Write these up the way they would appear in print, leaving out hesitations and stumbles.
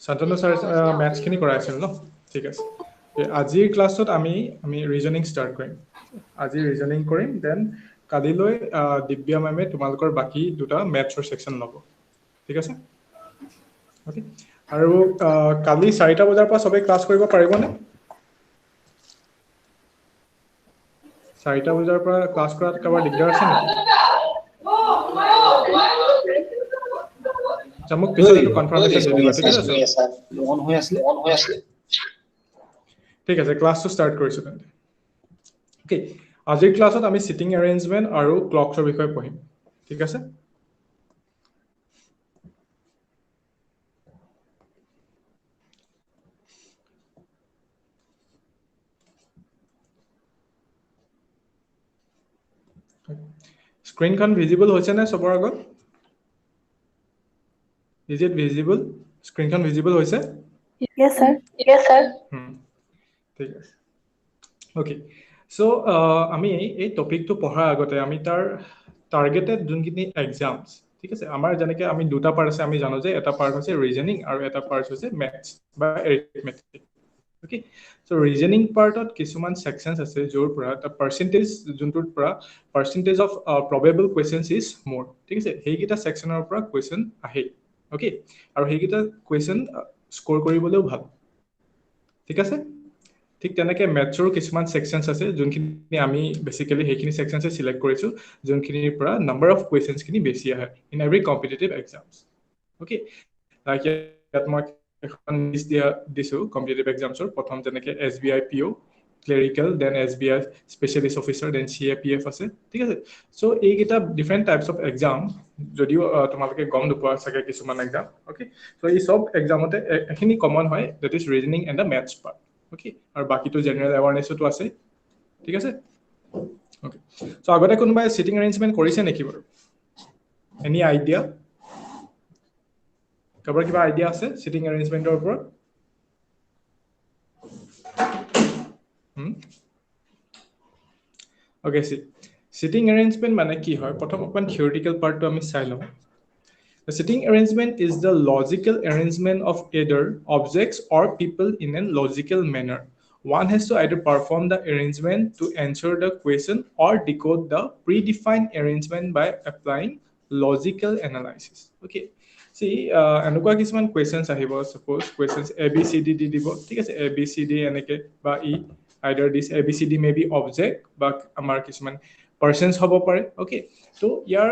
Santanu sir maths খিনি কৰাই আছিল ন ঠিক আছে আজিৰ ক্লাছত আমি ৰিজনিং ষ্টাৰ্ট কৰিম আজি ৰিজনিং কৰিম দেন কালিলৈ দিব্যা মেমে তোমালোকৰ বাকি দুটা মেথছৰ সেকশন ল'ব ঠিক আছে ওকে আৰু কালি 4টা বজাৰ পৰা সবে ক্লাছ কৰিব পাৰিবনে 4টা বজাৰ পৰা ক্লাছ কৰাত কাৰোবাৰ দিগদাৰ আছে নেকি মোক পিছত এইটো কনফাৰ্মেশন দি দিবা ঠিক আছে অন হৈ আছে ঠিক আছে ক্লাছটো ষ্টাৰ্ট কৰিছো তেন্তে ওকে আজিৰ ক্লাছত আমি সিটিং এৰেঞ্জমেন্ট আৰু ক্লকছৰ বিষয়ে পঢ়িম ঠিক আছে স্ক্ৰীনখন ভিজিবল হৈছে নে সবৰ আগত Is it visible? Screenখন visible হৈছে? Yes, sir. Yes, sir. ঠিক আছে ওকে সো আমি এই টপিকটো পঢ়াৰ আগতে আমি তাৰ টাৰ্গেটেড যোনখিনি এক্সামস ঠিক আছে আমাৰ যেনেকৈ আমি দুটা পাৰ্ট আছে আমি জানো যে এটা পাৰ্ট হৈছে ৰিজনিং আৰু এটা পাৰ্ট হৈছে মেথছ বা এৰিথমেটিক ওকে সো ৰিজনিং পাৰ্টত কিছুমান সেকশনস আছে যোৰ পৰা এটা পাৰ্সেন্টেজ যোনটোৰ পৰা পাৰ্সেন্টেজ অফ প্ৰবেবল কোৱেশ্চনছ ইজ মোৰ ঠিক আছে সেইকেইটা সেকশনৰ পৰা কোৱেশ্চন আহে ওকে আৰু সেইকেইটা কোৱেশ্চন স্কোৰ কৰিবলৈও ভাল ঠিক আছে ঠিক তেনেকৈ মেথছৰ কিছুমান সেকশনস আছে যোনখিনি আমি বেসিক্যালি সেইখিনি সেকশনসে সিলেক্ট কৰিছো যোনখিনিৰ পৰা নাম্বাৰ অফ কোৱেশ্চনছ খিনি বেছি আহে in every competitive exams okay like ইয়াত মই এখন লিষ্ট দিছো কম্পিটিটিভ এক্সামছৰ প্ৰথম যেনেকৈ SBI PO clerical then SBI specialist officer then CAPF আছে ঠিক আছে সো এইকেইটা ডিফারেন্ট টাইপস অফ এক্সাম যদিও তোমালোকে গম নোপোৱা চাগে কিছুমান এক্সাম ওকে সো এই সব এক্সামতে এখিনি কমন হয় that is reasoning and the maths part okay আৰু বাকিটো জেনাৰেল এৱাৰনেছটো আছে ঠিক আছে ওকে সো আগতে কোনোবাই সিটিং এৰেঞ্জমেন্ট কৰিছে নেকি বাৰু এনি আইডিয়া কাৰোবাৰ কিবা আইডিয়া আছে সিটিং এৰেঞ্জমেন্টৰ ওপৰত Okay, see. Sitting arrangement মানে কি হয় প্ৰথম অকমান theoretical part টো আমি চাই লওঁ The sitting arrangement is the logical arrangement of either objects or people in a logical manner. One has to either perform the arrangement to answer the question or decode the predefined arrangement by applying logical analysis. Okay. See, এনেকুৱা কিছুমান questions আহিব suppose questions ABCD দি দিব ঠিক আছে ABCD এনেকে বা either this ABCD may be object বা আমাৰ কিছুমান persons হ'ব পাৰে okay তো ইয়াৰ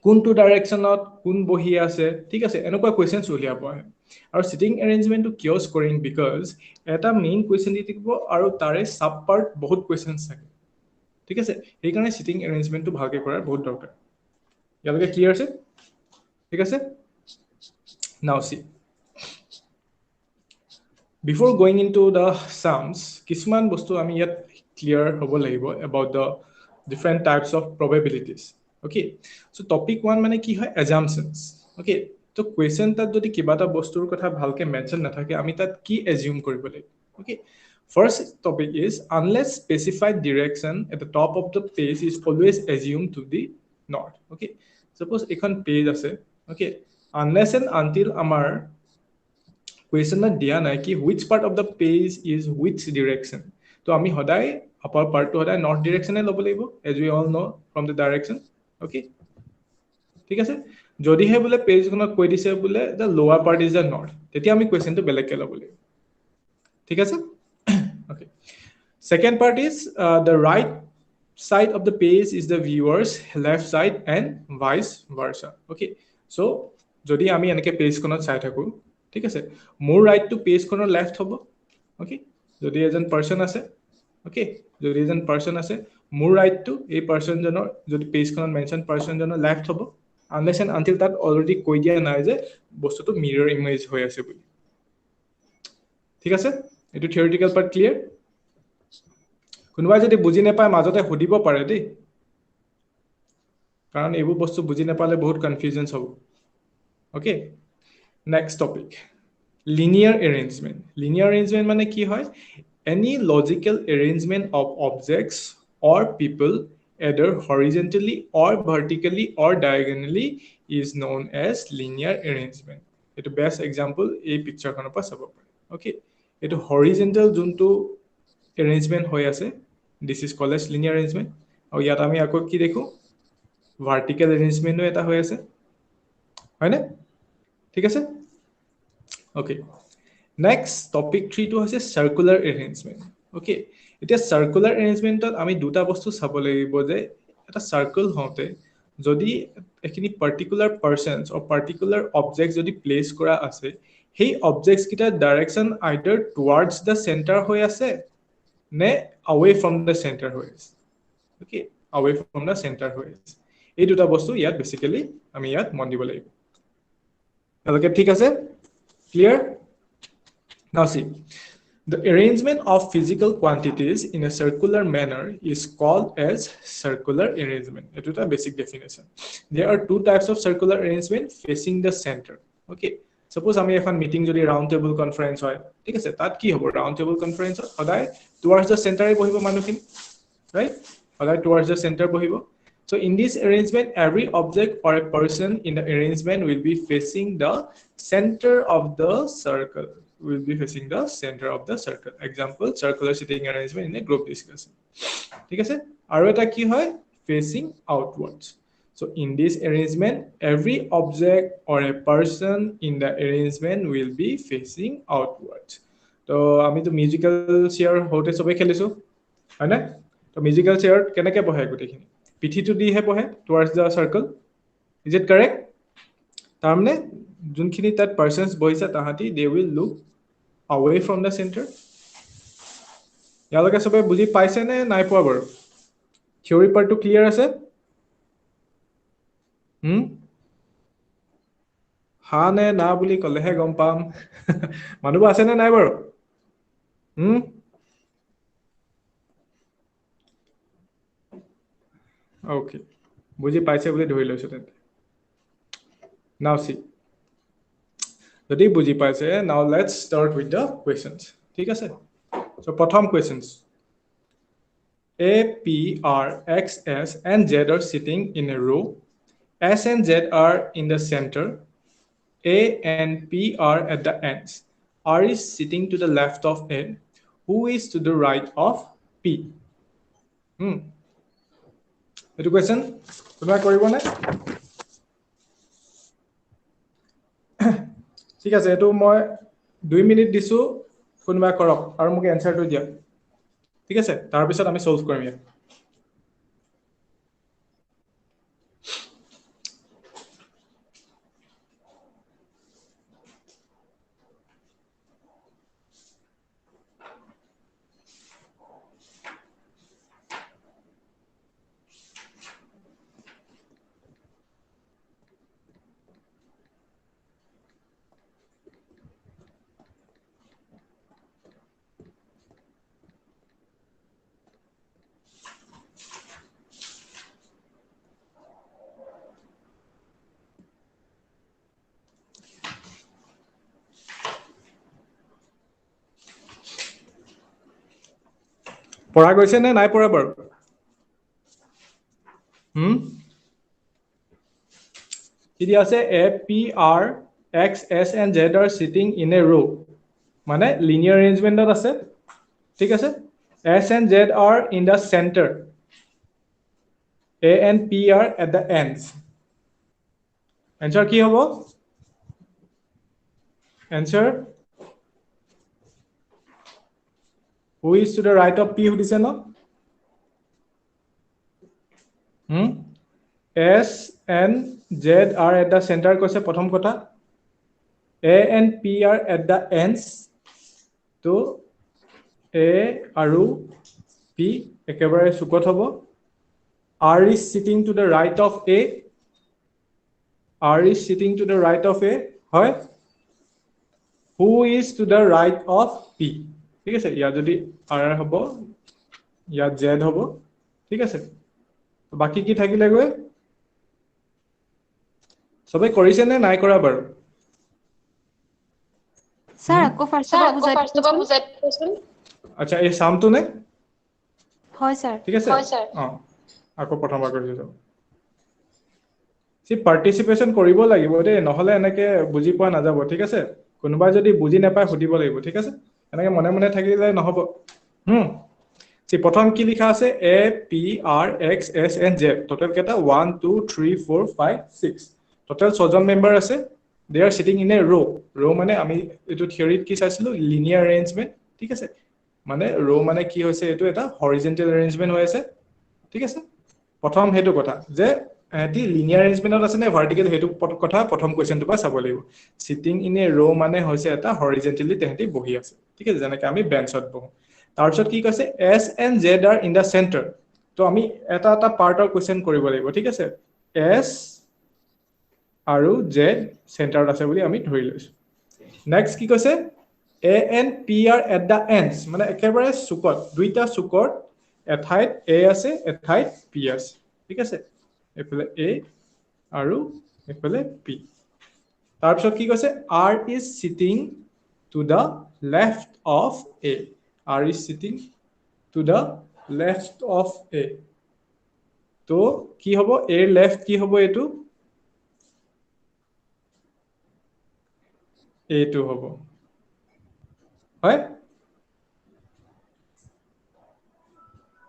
কোনটো ডাইৰেকশনত কোন বহি আছে ঠিক আছে এনেকুৱা কোৱেশ্চনছ উলিয়াব আহে আৰু সিটিং এৰেঞ্জমেন্টটো কিয় স্কোৰিং বিকজ এটা মেইন কোৱেশ্চন দি থাকিব আৰু তাৰে সাব পাৰ্ট বহুত কোৱেশ্চনছ থাকে ঠিক আছে এই কাৰণে সিটিং এৰেঞ্জমেন্টটো ভালকে কৰাৰ বহুত দৰকাৰ ইয়ালৈকে ক্লিয়াৰ আছে ঠিক আছে নাও সি Before going into the sums, কিছুমান বস্তু আমি ইয়াত clear হ'ব লাগিব about the different types of probabilities. Okay, so topic 1 মানে কি হয় assumptions. Okay, তো question তাত যদি কিবা এটা বস্তুৰ কথা ভালকে mention নাথাকে আমি তাত কি assume কৰিব লাগিব. Okay, first topic is unless specified direction at the top of the page is always assumed to be north. Okay, suppose এখন page আছে. Okay, unless and until আমাৰ question দিয়া নাই কি which part of the page is which direction তো আমি সদায় upper part to সদায় north direction এ ল'ব লাগিব as we all know from the direction okay ঠিক আছে যদিহে বোলে পেজ খনত কৈ দিছে বোলে the lower part is the north তেতিয়া আমি question টো বেলেগকে ল'ব লাগিব ঠিক আছে okay second part is the right side of the page is the viewers left side and vice versa okay so যদি আমি এনেকে পেজ খনত চাই থাকো ঠিক আছে মোৰ ৰাইট টু পেজ খনৰ লেফট হ'ব ওকে যদি এজন পাৰসন আছে ওকে যদি এজন পাৰসন আছে মোৰ ৰাইট টু এই পাৰসন জনৰ যদি পেজ খনত মেনশন পাৰসন জনৰ লেফট হ'ব unless and until that already কৈ দিয়া নাই যে বস্তুটো মিৰৰ ইমেজ হৈ আছে বুলি ঠিক আছে এটো থিওৰিটিক্যাল পাৰ্ট ক্লিয়াৰ কোনোবাই যদি বুজি নাপায় মাজতে সুধিব পাৰে দেই কাৰণ এইবোৰ বস্তু বুজি নাপালে বহুত কনফিউজনছ হ'ব okay next topic linear arrangement মানে কি হয় any logical arrangement of objects or people either horizontally or vertically or diagonally is known as linear arrangement এটো বেস্ট এক্সাম্পল এই পিকচাৰখনৰ পৰা চাব পাৰে ওকে এটো হৰিজন্টাল যোনটো arrangement হৈ আছে this is called as linear arrangement আৰু ইয়াত আমি আকৌ কি দেখো vertical arrangement এটা হৈ আছে হয় না ঠিক আছে okay next topic 3 টো হৈছে circular arrangement okay এটা circular arrangement ত আমি দুটা বস্তু চাব লাগিব যে এটা সার্কেল হতে যদি এখিনি particular persons or particular object যদি প্লেস করা আছে সেই অবজেক্টস কিটা direction either towards the centre হৈ আছে নে away from the center হৈ আছে okay away from the center হৈ আছে এই দুটা বস্তু ইয়াত বেসিক্যালি আমি ইয়াত মন দিব লাগিব তাহলে ঠিক আছে clear now see the arrangement of physical quantities in a circular manner is called as circular arrangement it is a basic definition there are two types of circular arrangement facing the center okay suppose আমি এখন meeting যদি round table conference হয় ঠিক আছে তাত কি হ'ব round table conference সদায় towards the center বহিব মানুহখিনি right সদায় towards the center বহিব so in this arrangement every object or a person in the arrangement will be facing the center of the circle will be facing the center of the circle example circular sitting arrangement in a group discussion ঠিক আছে আৰু এটা কি হয় facing outwards so in this arrangement every object or a person in the arrangement will be facing outwards তো আমি তো musical chair হতে সবে খেলিছো হয় না তো মিউজিক্যাল চেয়ার কেনেকে বহে গুটেখিনি পিঠিটো দিহে বহে towards the circle is it correct তাৰমানে যোনখিনি তাত পারসনস বহিছে তাহাতি they will look away from the center ইয়ালকে সবে বুজি পাইছে নে নাই পোৱা বাৰু থিওৰি পাৰ্টটো ক্লিয়াৰ আছে হা নে না বুলি কলেহে গম পাম মানুহ আছে নে নাই বাৰু ওকে বুজি পাইছে বুলি ধৰি লৈছো তেন্তে now see যদি বুজি পাইছে now let's start with the questions ঠিক আছে so প্ৰথম questions A, P, R, X, S, and Z are sitting in a row. S and Z are in the center. A and P are at the ends. R is sitting to the left of A. Who is to the right of P? That question? What koribo na? ঠিক আছে এটো মই 2 minute দিছো কোনবা কৰক আৰু মোক এনসাৰটো দিয়া ঠিক আছে তাৰ পিছত আমি সলভ কৰিম ইয়া পঢ়া গৈছে নে নাই পঢ়া বাৰু কি দিয়া আছে A P R X S and Z are sitting in a row মানে linear arrangement আছে ঠিক আছে S and Z are in the center A and P are at the ends answer কি হ'ব answer who is to the right of P সুধিছে ন S and Z are at the center কৈছে প্ৰথম কথা A and P are at the ends তো A আৰু P একেবাৰে সুকত হ'ব R is sitting to the right of A R is sitting to the right of A হয় who is to the right of P ঠিক আছে ইয়া যদি R হ'ব ইয়া Z হ'ব ঠিক আছে বাকি কি থাকিলে গৈ সবে কৰিছে নে নাই কৰা বাৰু স্যার আকো ফার্স্ট বার বুঝাই দিছোন আচ্ছা এই সামটো নে হয় স্যার ঠিক আছে আকৌ প্ৰথমবাৰ কৰিছো সি পাৰ্টিসিপেশন কৰিব লাগিব দে নহলে এনেকে বুজি পোৱা নাযাব ঠিক আছে কোনোবা যদি বুজি নাপায় সুধিব লাগিব ঠিক আছে এনেকে মনে মনে থাকিলে নহব সি প্ৰথম কি লিখা আছে A P R X S and Z total কেটা 1 2 3 4 5 6 টোটাল 6 জন মেম্বাৰ আছে they are sitting in a row মানে আমি এটো থিওৰিত কি চাইছিলো লিনিয়াৰ অ্যাৰেঞ্জমেন্ট ঠিক আছে মানে row মানে কি হৈছে এটো এটা হৰিজন্টাল অ্যাৰেঞ্জমেন্ট হৈ আছে ঠিক আছে প্ৰথম হেতু কথা যে এটি লিনিয়াৰ অ্যাৰেঞ্জমেন্টত আছে নে ভাৰ্টিকেল হেতু কথা প্ৰথম কোৱেশ্চনটো পা চাব লাগিব সিটিং ইন এ ৰো মানে হৈছে এটা হৰিজন্টালি তেহেতি বহি আছে ঠিক আছে যেনেকৈ আমি বেঞ্চত বহো তাৰপিছত কি কৈছে S and Z are in the center তো আমি এটা এটা পাৰ্টৰ কোৱেশ্চন কৰিব লাগিব ঠিক আছে S আৰু Z চেণ্টাৰত আছে বুলি আমি ধৰি লৈছো নেক্সট কি কৈছে A and P are at the ends মানে একেবাৰে চুকত দুইটা চুকত এঠাইত A আছে এঠাইত P আছে ঠিক আছে এফালে A আৰু এফালে P তাৰপিছত কি কৈছে R is sitting to the left of A R is sitting to the left of A তো কি হ'ব A left কি হ'ব এটো A2 হ'ব হয়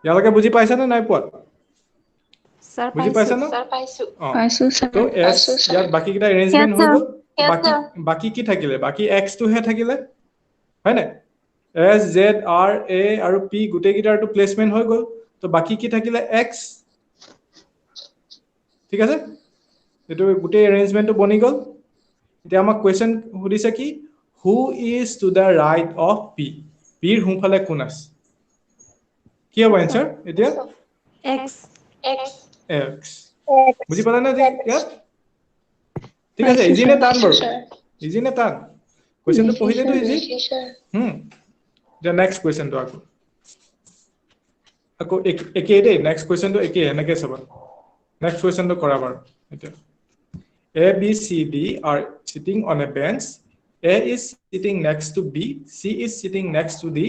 ইয়ালৈকে বুজি পাইছা নে নাই পোৱা স্যাৰ বুজি পাইছা না স্যাৰ পাইছো পাইছো স্যাৰ তো S ইয়াত বাকি কিটা অ্যাৰেঞ্জমেন্ট হৈ গ'ল বাকি কি থাকিলে বাকি X টো হে থাকিলে হয় না S Z R A আৰু P গুটে গিটাৰটো প্লেসমেন্ট হৈ গ'ল তো বাকি কি থাকিলে X ঠিক আছে এটো গুটে অ্যাৰেঞ্জমেন্টটো বনি গ'ল এতিয়া আমাক কোৱেশ্চন সুধিছে কি who is to the right of P P ৰ সোঁফালে কোন আছে কি হ'ব आंसर এতিয়া X X বুজি পালা না জি ইয়াত ঠিক আছে ইজি নে টান বাৰু ইজি নে টান কোৱেশ্চনটো পঢ়িলে তো easy the next question to আকৌ একে দে next question to একে এনেকে চাবা next question to কৰা বাৰ এটা A B C D are sitting on a bench A is sitting next to B C is sitting next to D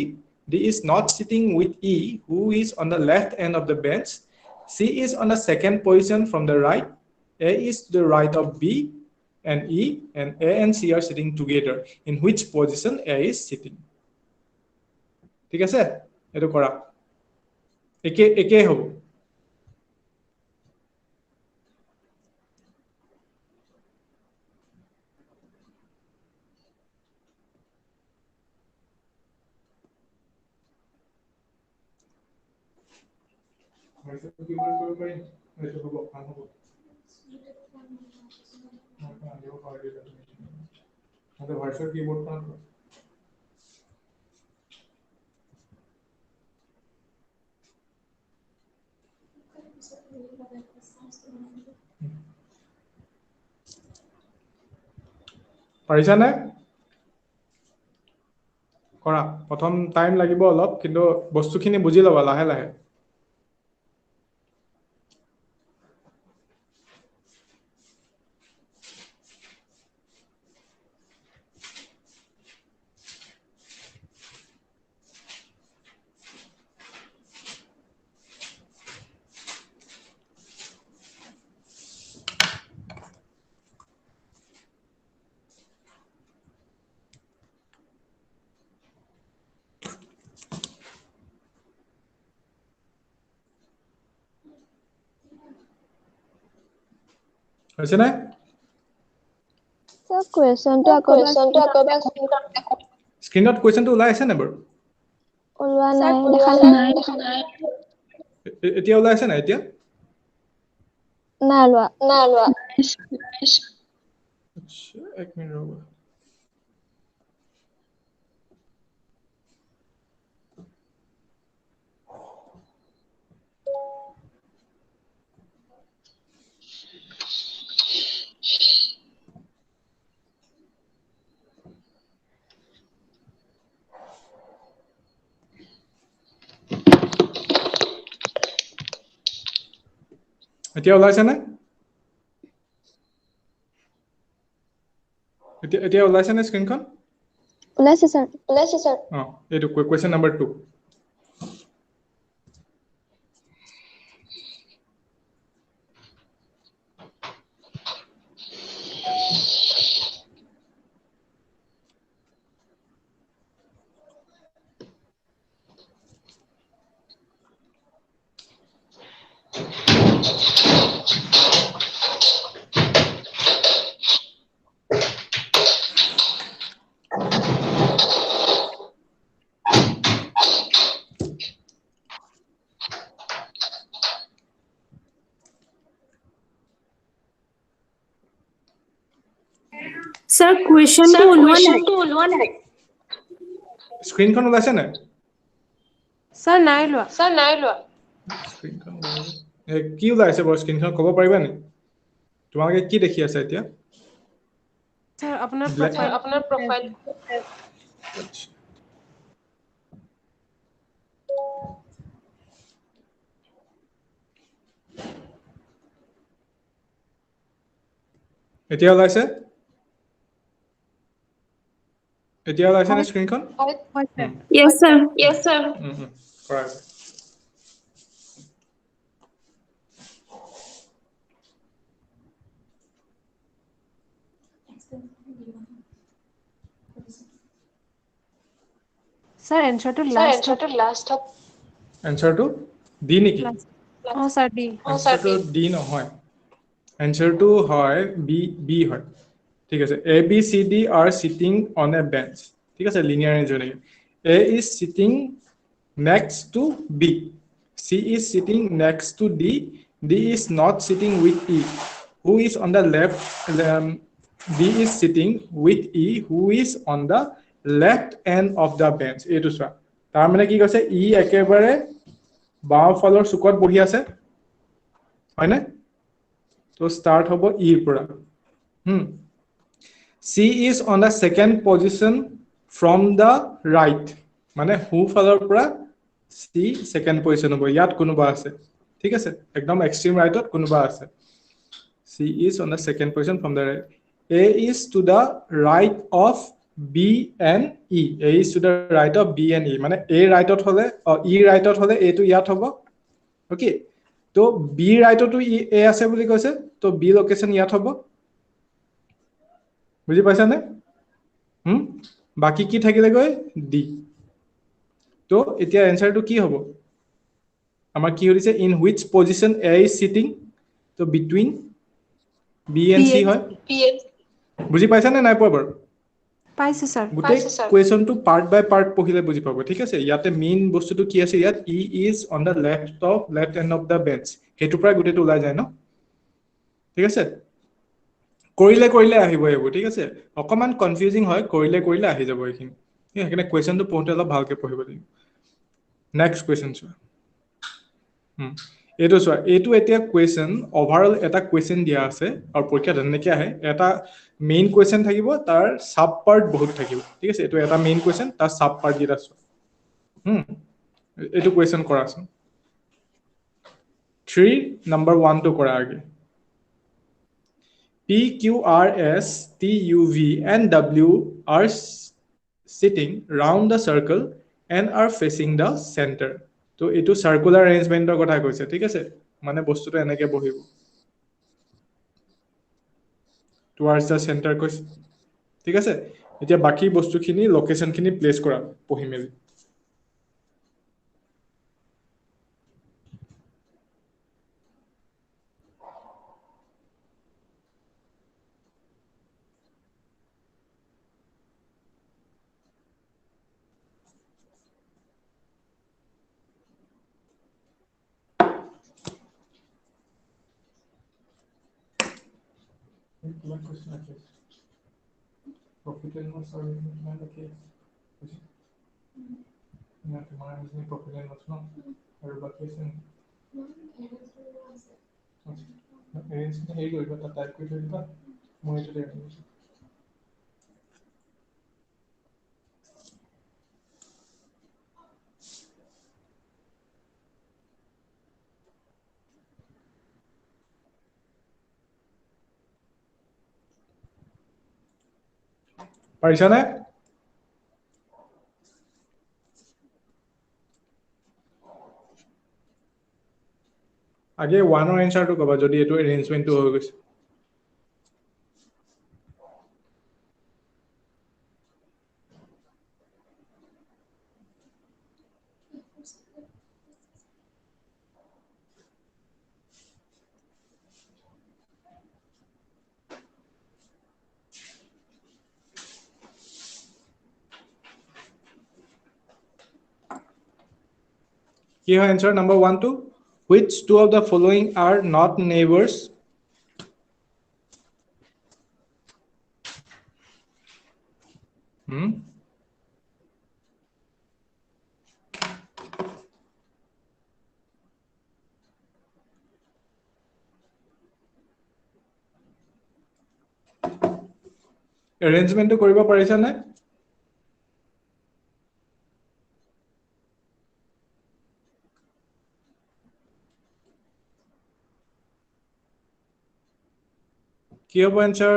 D is not sitting with E who is on the left end of the bench C is on the second position from the right A is to the right of B and E and A and C are sitting together in which position A is sitting ঠিক আছে এটো কৰা একে একে হ'ব virtual কিবৰ্ডখন পাৰিছা নে কৰা প্ৰথম টাইম লাগিব অলপ কিন্তু বস্তুখিনি বুজি লবা লাহে লাহে হৈছে নে So question to স্ক্ৰিনত কোৱেশ্চনটো ওলাই আছে নে বাৰু ulwa nai দেখা নাই এতিয়া ওলাই আছে না এতিয়া না ulwa আচ্ছা এক মিনিট ৰবা এতিয়া ওলাইছে না এতিয়া ওলাইছে না স্ক্ৰিনখন ওলাইছে স্যাৰ এইটো question number 2 Sir, question to ulwa nai. স্ক্ৰীনখন ওলাইছে নাই Sir, নাই লোৱা। স্ক্ৰীনখন কি ওলাইছে বাৰু স্ক্ৰীনখন ক'ব পাৰিবা নি তোমালোকে কি দেখি আছে এতিয়া Sir, আপোনাৰ Black- profile। আচ্ছা। এতিয়া ওলাইছে নে স্ক্ৰীনখন হয়, sir। Yes, sir. কৰা Sir, answer to last of এনসাৰটো ডি নেকি last। Oh, sir, D। এনসাৰটো ডি নহয় এনসাৰটো হয় বি হয় ঠিক আছে A B C D are sitting on a bench ঠিক আছে লিনিয়াৰ ৰেঞ্জ হৈ থাকে A is sitting next to B C is sitting next to D D is not sitting with E who is on the left D is sitting with E who is on the left end of the bench এইটো চোৱা তাৰ মানে কি কৈছে ই একেবাৰে বাওঁফালৰ চুকত বহি আছে হয়নে তো স্টাৰ্ট হ'ব ইৰ পৰা C is on the second position from the right মানে সোঁফালৰ পৰা C second position হ'ব ইয়াত কোনোবা আছে ঠিক আছে একদম এক্সট্ৰিম ৰাইটত কোনোবা আছে C is on the second position from the right A is to the right of B and E A is to the right of B and E মানে A ৰাইটত হলে E ৰাইটত হলে A টো ইয়াত হ'ব okay তো B ৰাইটতো A আছে বুলি কৈছে তো B লোকেশন ইয়াত হ'ব বুজি পাইছা নে বাকি কি থাকিলে গৈ ডি তো এতিয়া আনসাৰটো কি হ'ব আমাৰ কি হৈছে in which position A is sitting তো বিটুইন বি এণ্ড সি হয় বুজি পাইছা নে নাই পোৱা বাৰু পাইছো, sir। গোটেই কোৱেশ্যনটো পাৰ্ট বাই পাৰ্ট পঢ়িলে বুজি পাব ঠিক আছে ইয়াতে মেইন বস্তুটো কি আছে ইয়াত E is on the left end of the bench সেইটোৰ পৰা গোটেইটো ওলাই যায় ন ঠিক আছে কৰিলে আহিব এইবোৰ ঠিক আছে অকমান কনফিউজিং হয় কৰিলে আহি যাব এইখিনি সেইকাৰণে কোৱেশ্যনটো পঢ়োঁতে অলপ ভালকে পঢ়িব লাগিব নেক্সট কোৱেশ্যন চোৱা এইটো চোৱা এইটো এতিয়া কুৱেশ্যন ওভাৰঅল এটা কুৱেশ্যন দিয়া আছে আৰু পৰীক্ষাত এনেকৈ আহে এটা মেইন কুৱেশ্যন থাকিব তাৰ সাব পাৰ্ট বহুত থাকিব ঠিক আছে এইটো এটা মেইন কুৱেশ্যন তাৰ সাব পাৰ্ট কেইটা চোৱা এইটো কুৱেশ্যন কৰাচোন 3 নম্বৰ 1 টো কৰা আগে P, Q, R, S, T, U, V, and W are sitting round the circle and are facing the center. So, it is circular arrangement of kotha koise, thik ase? Mane bostu to enake bohibo. Towards the center koise. Thik ase? Etia baki bostu khini location khini place kora pohi meli. One question I guess. Profit and loss are not the case. Yeah, tomorrow is the profit and loss, no? Or vacation. Arrange the head over the type with the monitor. পাৰিছা নে আগে 1 ৰ এনসাৰটো কবা যদি এটো এৰেঞ্জমেন্টটো হৈ গৈছে Here answer number 1 to which two of the following are not neighbors এৰেঞ্জমেন্টটো কৰিব পাৰিছা নে কি হ'ব এনসাৰ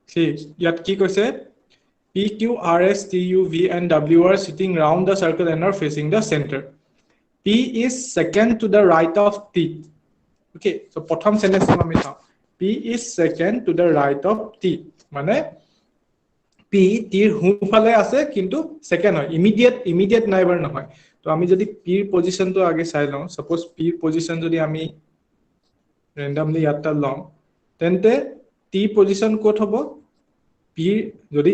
ঠিক ইয়াত কি কৈছে P, Q, R, S, T, U, V, and W are sitting round the circle and are facing the center. P is second to the right of T. Okay, so prothom sentence আমি চাও P is second to the right of T. মানে P T ৰ হুফালে আছে কিন্তু second হয় immediate নাইবাৰ নহয় তো আমি যদি P ৰ পজিশনটো আগে চাই লওঁ সাপোজ P ৰ পজিশন যদি আমি randomly ইয়াতটা লওঁ তেন্তে T পজিশন কোত হ'ব P যদি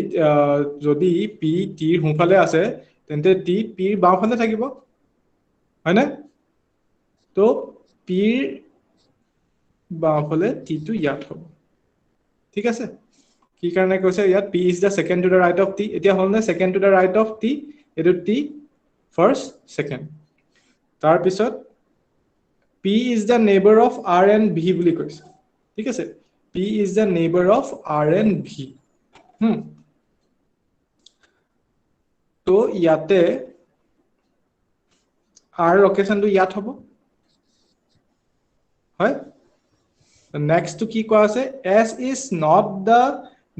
P T ৰ হুফালে আছে তেন্তে T P ৰ বাওফালে থাকিব হয় না তো P ৰ বাওফালে T টো ইয়াত হ'ব ঠিক আছে কি কাৰণে কৈছে ইয়াত P is the second to the right of T এতিয়া হল না second to the right of T এটো T first second তাৰ পিছত P is the neighbor of R and V বুলি কৈছে ঠিক আছে P is the neighbor of R and V তো ইয়াতে R লোকেশন টো ইয়াত হ'ব হয় next to কি কোৱা আছে S is not the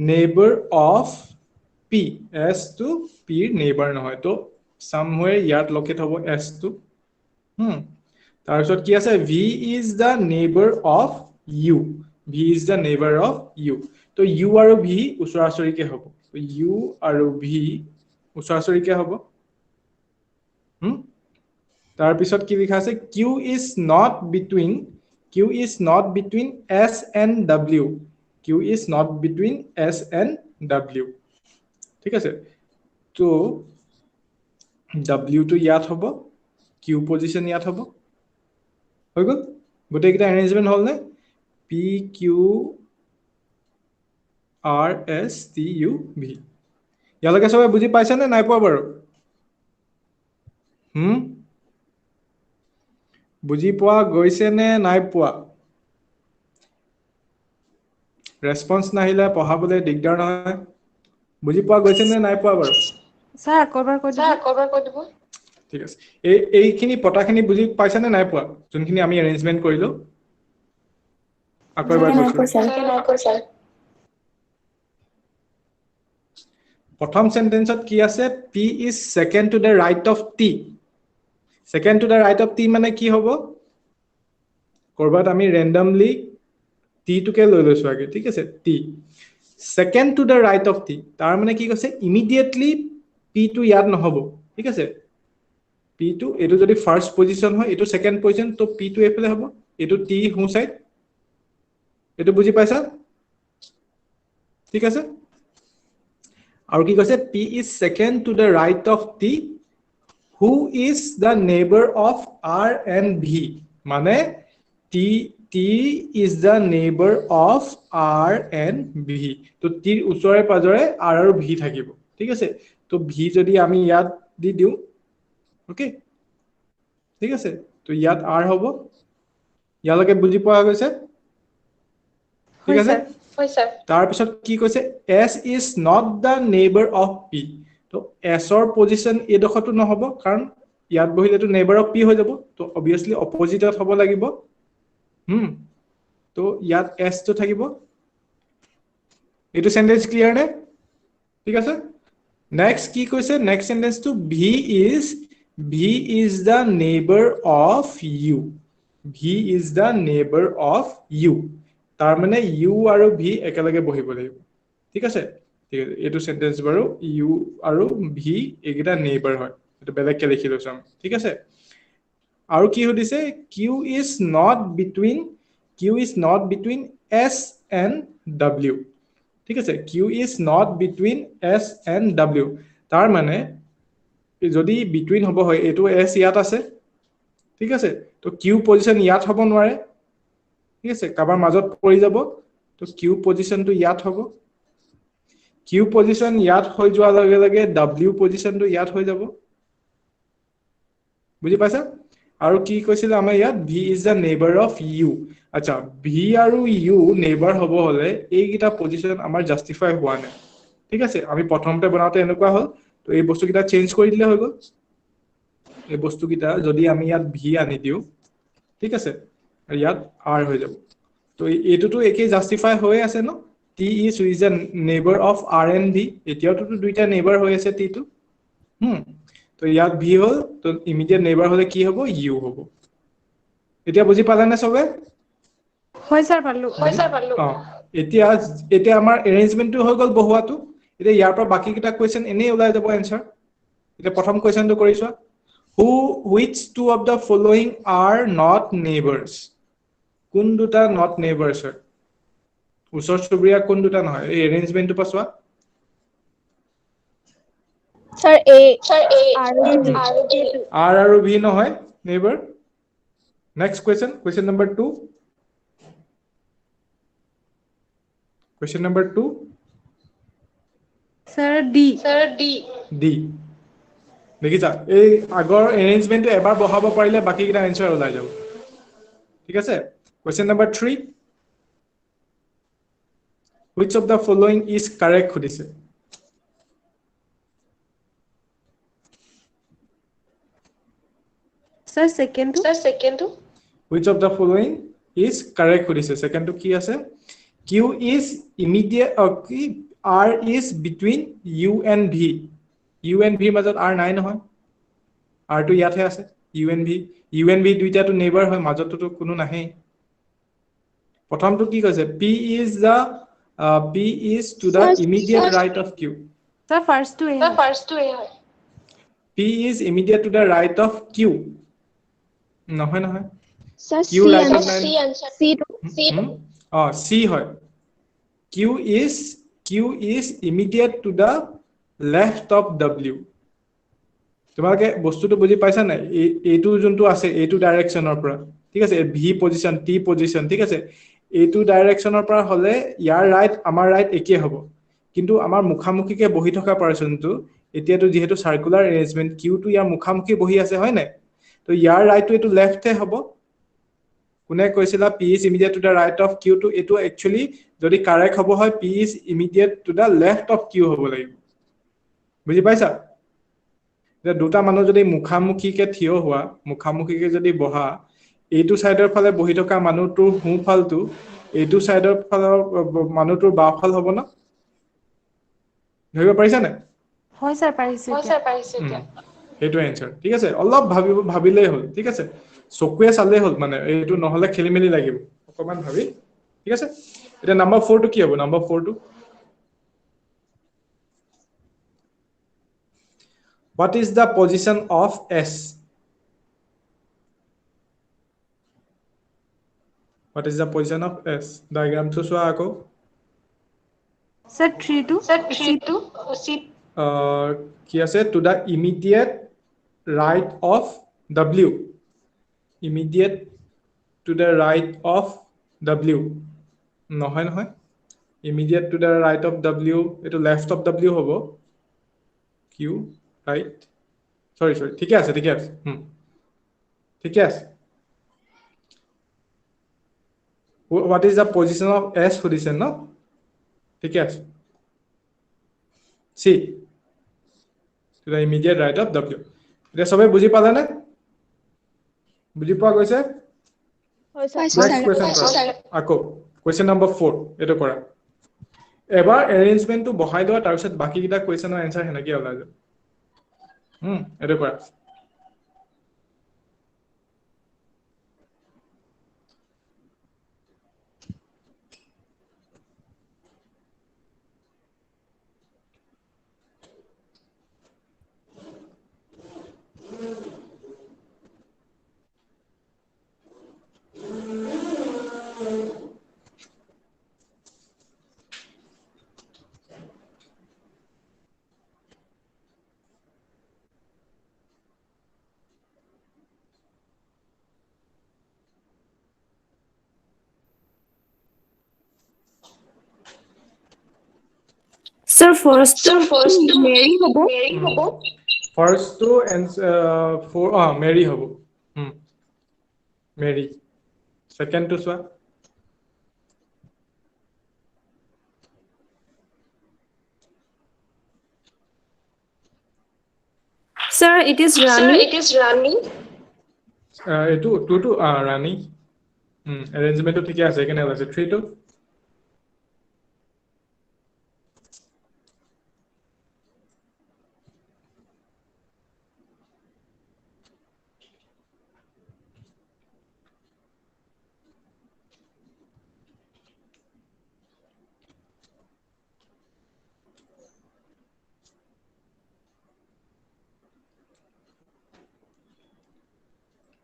neighbor of P S to P neighbor নহয় তো somewhere ইয়াত লোকেট হ'ব S to তাৰপিছত কি আছে V is the neighbor of U V is the neighbor of U তো U আৰু V উচৰাচৰিকে হ'ব তো U আৰু V উচৰাচৰিকে হ'ব তাৰপিছত কি লিখা আছে Q is not between S and W Q is not between S and W ঠিক আছে তো W টো ইয়াত হ'ব Q পজিশন ইয়াত হ'ব হৈ গল গোটেই কিটা অ্যাৰেঞ্জমেন্ট হল নে P Q R S T U V ইয়ালৈকে সবাই বুজি পাইছা নে নাই পোৱা বাৰু বুজি পোৱা গৈছে নে নাই পোৱা ৰেসপন্স নাহিলে পঢ়াবলৈ দিগদাৰ নহয় বুজি পোৱা গৈছে নে নাই পোৱা বাৰু স্যাৰ কয়বাৰ কৈ দিব ঠিক আছে এইখিনি পটাখিনি বুজি পাইছা নে নাই পোৱা যোনখিনি আমি অ্যাৰেঞ্জমেন্ট কৰিলো আকৌ এবাৰ কৈছো প্ৰথম সেন্টেন্সত কি আছে P is second to the right of T second to the right of T মানে কি হ'ব কৰবাত আমি randomly T টোকে লৈ লৈছো আগে ঠিক আছে T second to the right of T তাৰ মানে কি কৈছে immediately P টো ইয়াত নহব ঠিক আছে P টো এটো যদি ফার্স্ট পজিশন হয় এটো সেকেন্ড পজিশন তো P টো এফালে হ'ব এটো T হু সাইড এটো বুজি পাইছা ঠিক আছে আৰু কি কৈছে P is second to the right of T who is the neighbor of R and V মানে T is the neighbor of R and V তো T উচৰে পাজৰে R আৰু V থাকিব ঠিক আছে তো V যদি আমি ইয়াত দি দিও ওকে ঠিক আছে তো ইয়াত R হ'ব ইয়ালৈকে বুজি পোৱা গৈছে ঠিক আছে হয় স্যাৰ তাৰ পিছত কি কৈছে S is not the neighbor of P তো S ৰ পজিশন এডখটো নহব কাৰণ ইয়াত বহিলেটো neighbor of P হৈ যাব তো obviously opposite হ'ব লাগিব তো ইয়াত S তো থাকিব এটো সেন্টেন্স ক্লিয়াৰ নে ঠিক আছে নেক্সট কি কৈছে next sentence two V is the neighbor of U V is the neighbor of U তাৰ মানে U আৰু V একেলগে বহিব লাগিব ঠিক আছে এটো সেন্টেন্স বাৰু U আৰু V এগিটা নেইবাৰ হয় এটো বেলেগ কে লিখি লৈছো ঠিক আছে আৰু কি হদিছে Q is not between S and W ঠিক আছে Q is not between S and W তাৰ মানে যদি বিটুইন হ'ব হয় এটো s ইয়াত আছে ঠিক আছে তো q পজিশন ইয়াত হ'ব নোৱাৰে ঠিক আছে কাবাৰ মাজত পৰি যাব তো q পজিশনটো ইয়াত হ'ব q পজিশন ইয়াত হৈ যোৱাৰ লগে লগে w পজিশনটো ইয়াত হৈ যাব বুজি পাইছা আৰু কি কৈছিল আমাৰ ইয়াত v is the neighbor of u আচ্ছা v আৰু u neighbor হ'ব হলে এইগিটা পজিশন আমাৰ জাস্টিফাই হোৱা নাই ঠিক আছে আমি প্ৰথমতে বনাওতে এনেকুৱা হল তো এই বস্তুকিটা চেঞ্জ কৰি দিলে হৈ গল এই বস্তুকিটা যদি আমি ইয়াত v আনি দিও ঠিক আছে আৰু ইয়াত r হৈ যাব তো এটোটো একে জাস্টিফাই হৈ আছে ন t is a neighbor of r and v এতিয়াটো দুইটা নেইবাৰ হৈ আছে t টো তো ইয়াত v হল তো ইমিডিয়েট নেইবাৰ হলে কি হ'ব u হ'ব এতিয়া বুজি পালা না সবে হয় স্যার পারলো এতিয়া আমাৰ এৰেঞ্জমেন্টটো হৈ গল বহুৱাটো এতিয়া ইয়াৰ পৰা বাকি কিটা কোৱেশ্চন এনেই ওলাই যাব আনসাৰ এতিয়া প্ৰথম কোৱেশ্চনটো কৰিছোৱা which two of the following are not neighbors কোন দুটা not neighbors হয় ওচৰ চুবুৰীয়া কোন দুটা নহয় এই এৰেঞ্জমেন্টটো পাছোৱা স্যাৰ এ r আৰু v নহয় neighbor next question number 2 question number 2 sir D D দেখিছা এই আগৰ এৰেঞ্জমেন্টটো এবাৰ বহাব পাৰিলে বাকি কিটা আনসাৰ ওলাই যাব ঠিক আছে question number 3 which of the following is correct খুদিছে sir second which of the following is correct খুদিছে সেকেন্ডটো কি আছে q is immediate r is between u and v u and v মাজত r নাই নহয় r টো ইয়াতে আছে u and v দুইটাটো নেইবাৰ হয় মাজতটো কোনো নাহে প্ৰথমটো কি কৈছে p is to the immediate right of q sir first to A হয় p is immediate to the right of q নহয় নহয় sir q right of c হয় q is immediate to the left of w তোমাকে বস্তুটো বুজি পাইছা নাই এইটো যোনটো আছে এইটো ডাইৰেকশনৰ পৰা ঠিক আছে v পজিশন t পজিশন ঠিক আছে এইটো ডাইৰেকশনৰ পৰা হলে ইয়াৰ ৰাইট আমাৰ ৰাইট একে হ'ব কিন্তু আমাৰ মুখামুখিকে বহি থকা পাৰসনটো এতিয়াটো যেহেতু সাৰ্কুলাৰ এৰেঞ্জমেন্ট q টো ইয়াৰ মুখামুখি বহি আছে হয় নাই তো ইয়াৰ ৰাইটটো এটো লেফটে হ'ব কোনে কৈছিলা p is immediate to the right of q টো এটো একচুয়ালি যদি কাৰেক্ট হ'ব হয় p is immediate to the left of q হ'ব লাগিব বুজি পাইছা যে দুটা মানুহ যদি মুখামুখিকে থিয় হোৱা মুখামুখিকে যদি বহা এইটো সাইডৰ ফালে বহি থকা মানুহটোৰ হুফালটো এইটো সাইডৰ ফালৰ মানুহটোৰ বাওফাল হ'ব না ধৰিব পাৰিছা নাই হয় স্যাৰ পাৰিছে এতিয়া সেইটো এনসাৰ ঠিক আছে অলপ ভাবিলেই হল ঠিক আছে চকুৱে চালে হল মানে এইটো নহলে খেলিমেলি লাগিব অকমান ভাবি ঠিক আছে এটা নাম্বার 4 টো কি হ'ব নাম্বার 4 টো what is the position of s what is the position of s diagram to show ako sir 3 2 কি আছে to the immediate right of w immediate to the right of w নহয় নহয় immediate to the right of w এটো left of w হ'ব q right sorry ঠিকে আছে ঠিকে আছে what is the position of s সুধিছে ন ঠিকে আছে c to the immediate right of w এটা সবে বুজি পালে নে বুজি পোৱা গৈছে next question আকৌ question number 4 এটো কৰা এবাৰ এৰেঞ্জমেন্টটো বহাই দিও তাৰ পিছত বাকি কিটা কোৱেশ্চনৰ আনসাৰ হেনেকে ওলাই যাব এটো কৰা Sir, first to Mary hobo. First to and for Mary hobo. Mary. Second to swa. Sir, it is Rani. Etu to Rani. Arrangement to thike ase kene ase 3 to.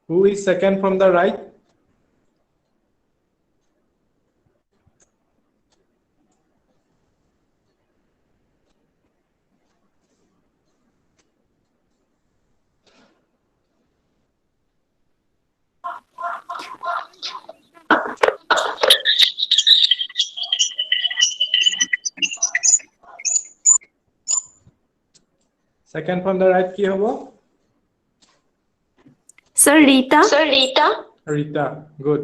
Who is second from the right? Second from the right ki hobo? Sir, Rita. Rita. Good.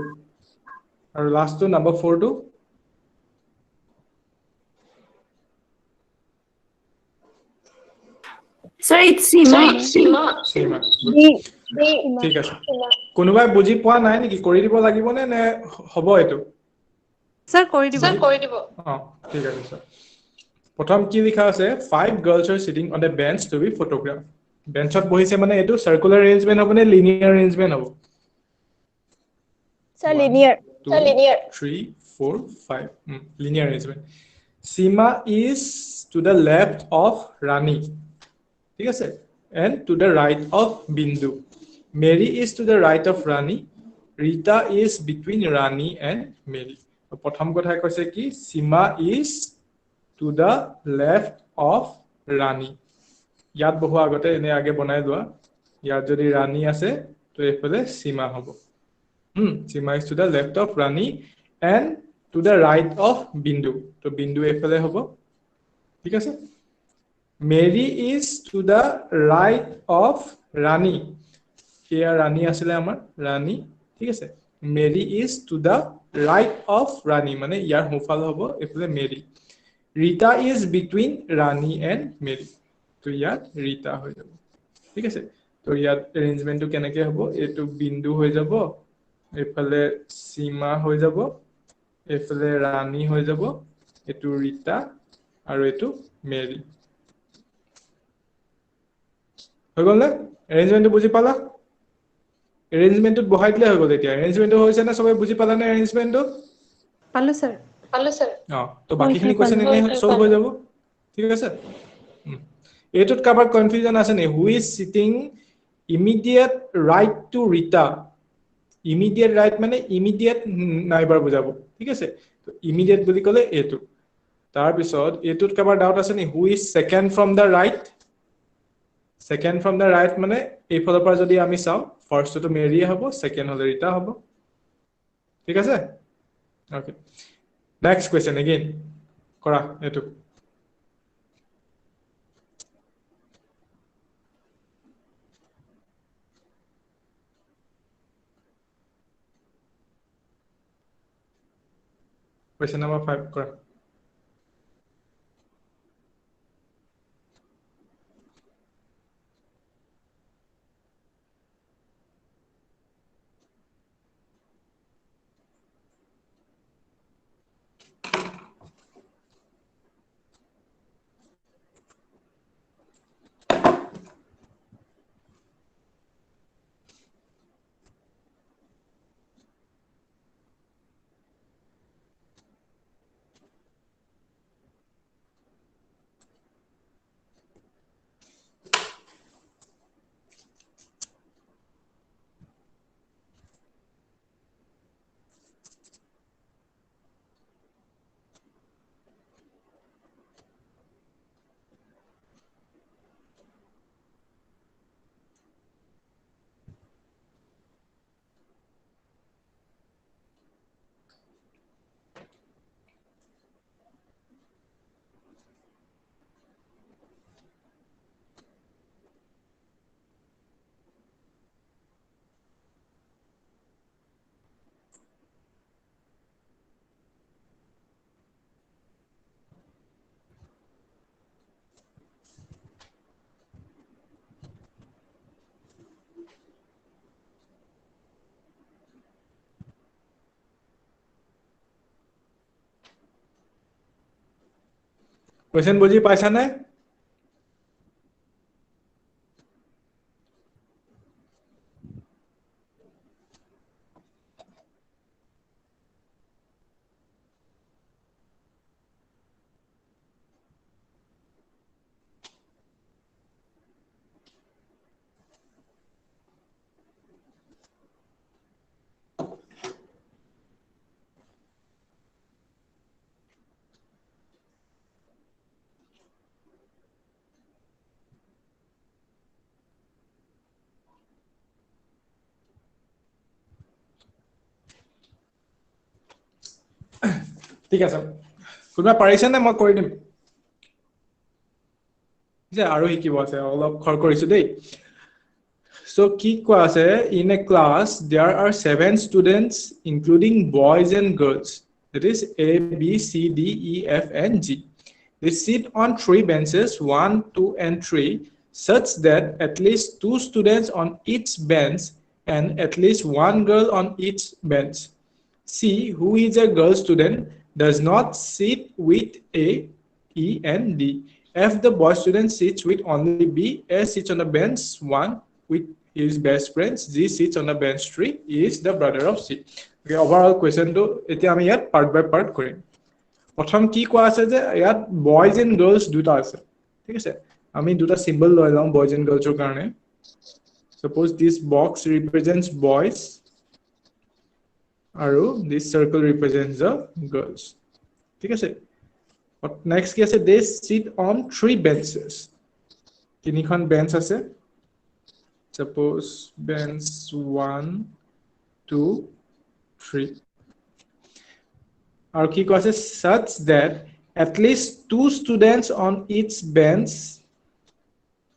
And last to number 4 to? Sir, it's Seema. Seema. D. ঠিক আছে কোনোবাই বুজি পোৱা নাই নেকি কৰি দিব লাগিব নে হ'ব এটো স্যাৰ কৰি দিব ঠিক আছে স্যাৰ প্ৰথম কি লিখা আছে 5 girls are sitting on a bench to be photographed বেঞ্চত বহিছে মানে এটো সার্কুলার অ্যারেঞ্জমেন্ট হ'ব নে লিনিয়ার অ্যারেঞ্জমেন্ট হ'ব Sir, linear. 3 4 5 linear arrangement Seema is to the left of Rani ঠিক আছে and to the right of Bindu Mary is to the right of Rani Rita is between Rani and Mary প্ৰথম কথা কৈছে কি Seema is to the left of Rani ইয়াত বহু আগতে এনে আগে বনাই লোৱা ইয়াত যদি Rani আছে তো এফালে Seema হ'ব Seema is to the left of Rani and to the right of Bindu তো Bindu এফালে হ'ব ঠিক আছে Mary is to the right of Rani here Rani asile amar Rani ঠিক আছে Mary is to the right of Rani মানে ইয়াৰ হোফাল হ'ব এফালে Mary Rita is between Rani and Mary তো ইয়াত Rita হৈ যাব ঠিক আছে তো ইয়াত অ্যাৰেঞ্জমেন্টটো কেনেকৈ হ'ব এটো বিন্দু হৈ যাব এফালে Seema হৈ যাব এফালে Rani হৈ যাব এটো Rita আৰু এটো Mary হৈ গ'ল না অ্যাৰেঞ্জমেন্টটো বুজি পালা অ্যাৰেঞ্জমেন্টটো বহাই দিলে হৈ গ'ল এতিয়া অ্যাৰেঞ্জমেন্টটো হৈছে না সবাই বুজি পালা না অ্যাৰেঞ্জমেন্টটো পালো স্যাৰ তো বাকিখিনি কোৱেশ্চন এনে সলভ হৈ যাব ঠিক আছে এটোত কাবাৰ কনফিউজন আছে নে who is sitting immediate right to Rita immediate right মানে ইমিডিয়েট নাইবাৰ বুজাব ঠিক আছে তো ইমিডিয়েট বুলি ক'লে এটো তাৰ পিছত এটোত কাবাৰ ডাউট আছে নে who is second from da right second from da right মানে এই ফলৰ পৰা যদি আমি চাও ফাৰ্স্ট তো মেৰি হ'ব সেকেন্ড হলে ৰিটা হ'ব ঠিক আছে ওকে নেক্সট কোৱেশ্চন এগেইন কৰা এটো Question number 5 correct. কোৱেশ্চন বুজি পাইছানে ঠিক আছে কোনোবা পাৰিছে নে মই কৰি দিম যে আৰু শিকিব আছে অলপ খৰ কৰিছো দেই So কি কোৱা আছে in a class there are 7 students including boys and girls that is A B C D E F and G they sit on 3 benches 1 2 and 3 such that at least 2 students on each bench and at least 1 girl on each bench C who is a girl student does not sit with A E and D F the boy student sits with only B A sits on the bench 1 with his best friends G sits on the bench 3 is the brother of C okay overall question to এতিয়া আমি ইয়াত part by part কৰিম প্ৰথম কি কোৱা আছে যে ইয়াত boys and girls দুটা আছে ঠিক আছে আমি দুটা সিম্বল লৈ লওঁ boys and girls ৰ কাৰণে suppose this box represents boys আৰু this circle represents the girls ঠিক আছে next কি আছে they sit on 3 benches তিনিখন বেঞ্চ আছে suppose bench 1 2 3 আৰু কি কৈছে such that at least 2 students on each bench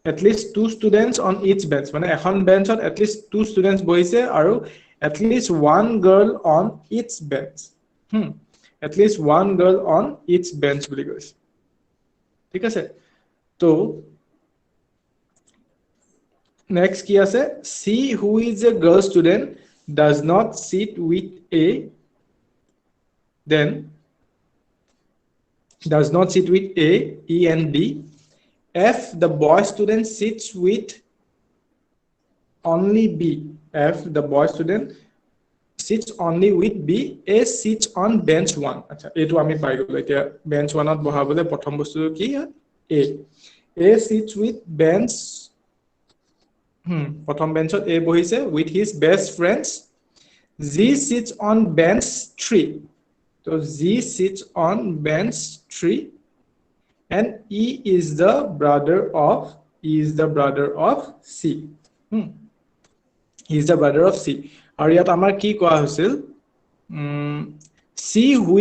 at least 2 students on each bench মানে এখন বেঞ্চত at least 2 students বহিছে আৰু at least 1 girl on each bench at least 1 girl on each bench বুলি কৈছে ঠিক আছে তো next কি আছে C who is a girl student does not sit with A then does not sit with A E and D F the boy student sits with only B F the boy student sits only with B A sits on bench 1 আচ্ছা এটো আমি পাই গলো এতিয়া bench 1 ত বহাবলে প্ৰথম বস্তু কি A sits with bench প্ৰথম বেঞ্চত A বহিছে with his best friends G sits on bench 3 so G sits on bench 3 and E is the brother of C he is the brother of C আৰু ইয়াত আমাৰ কি কোৱা হৈছিল C who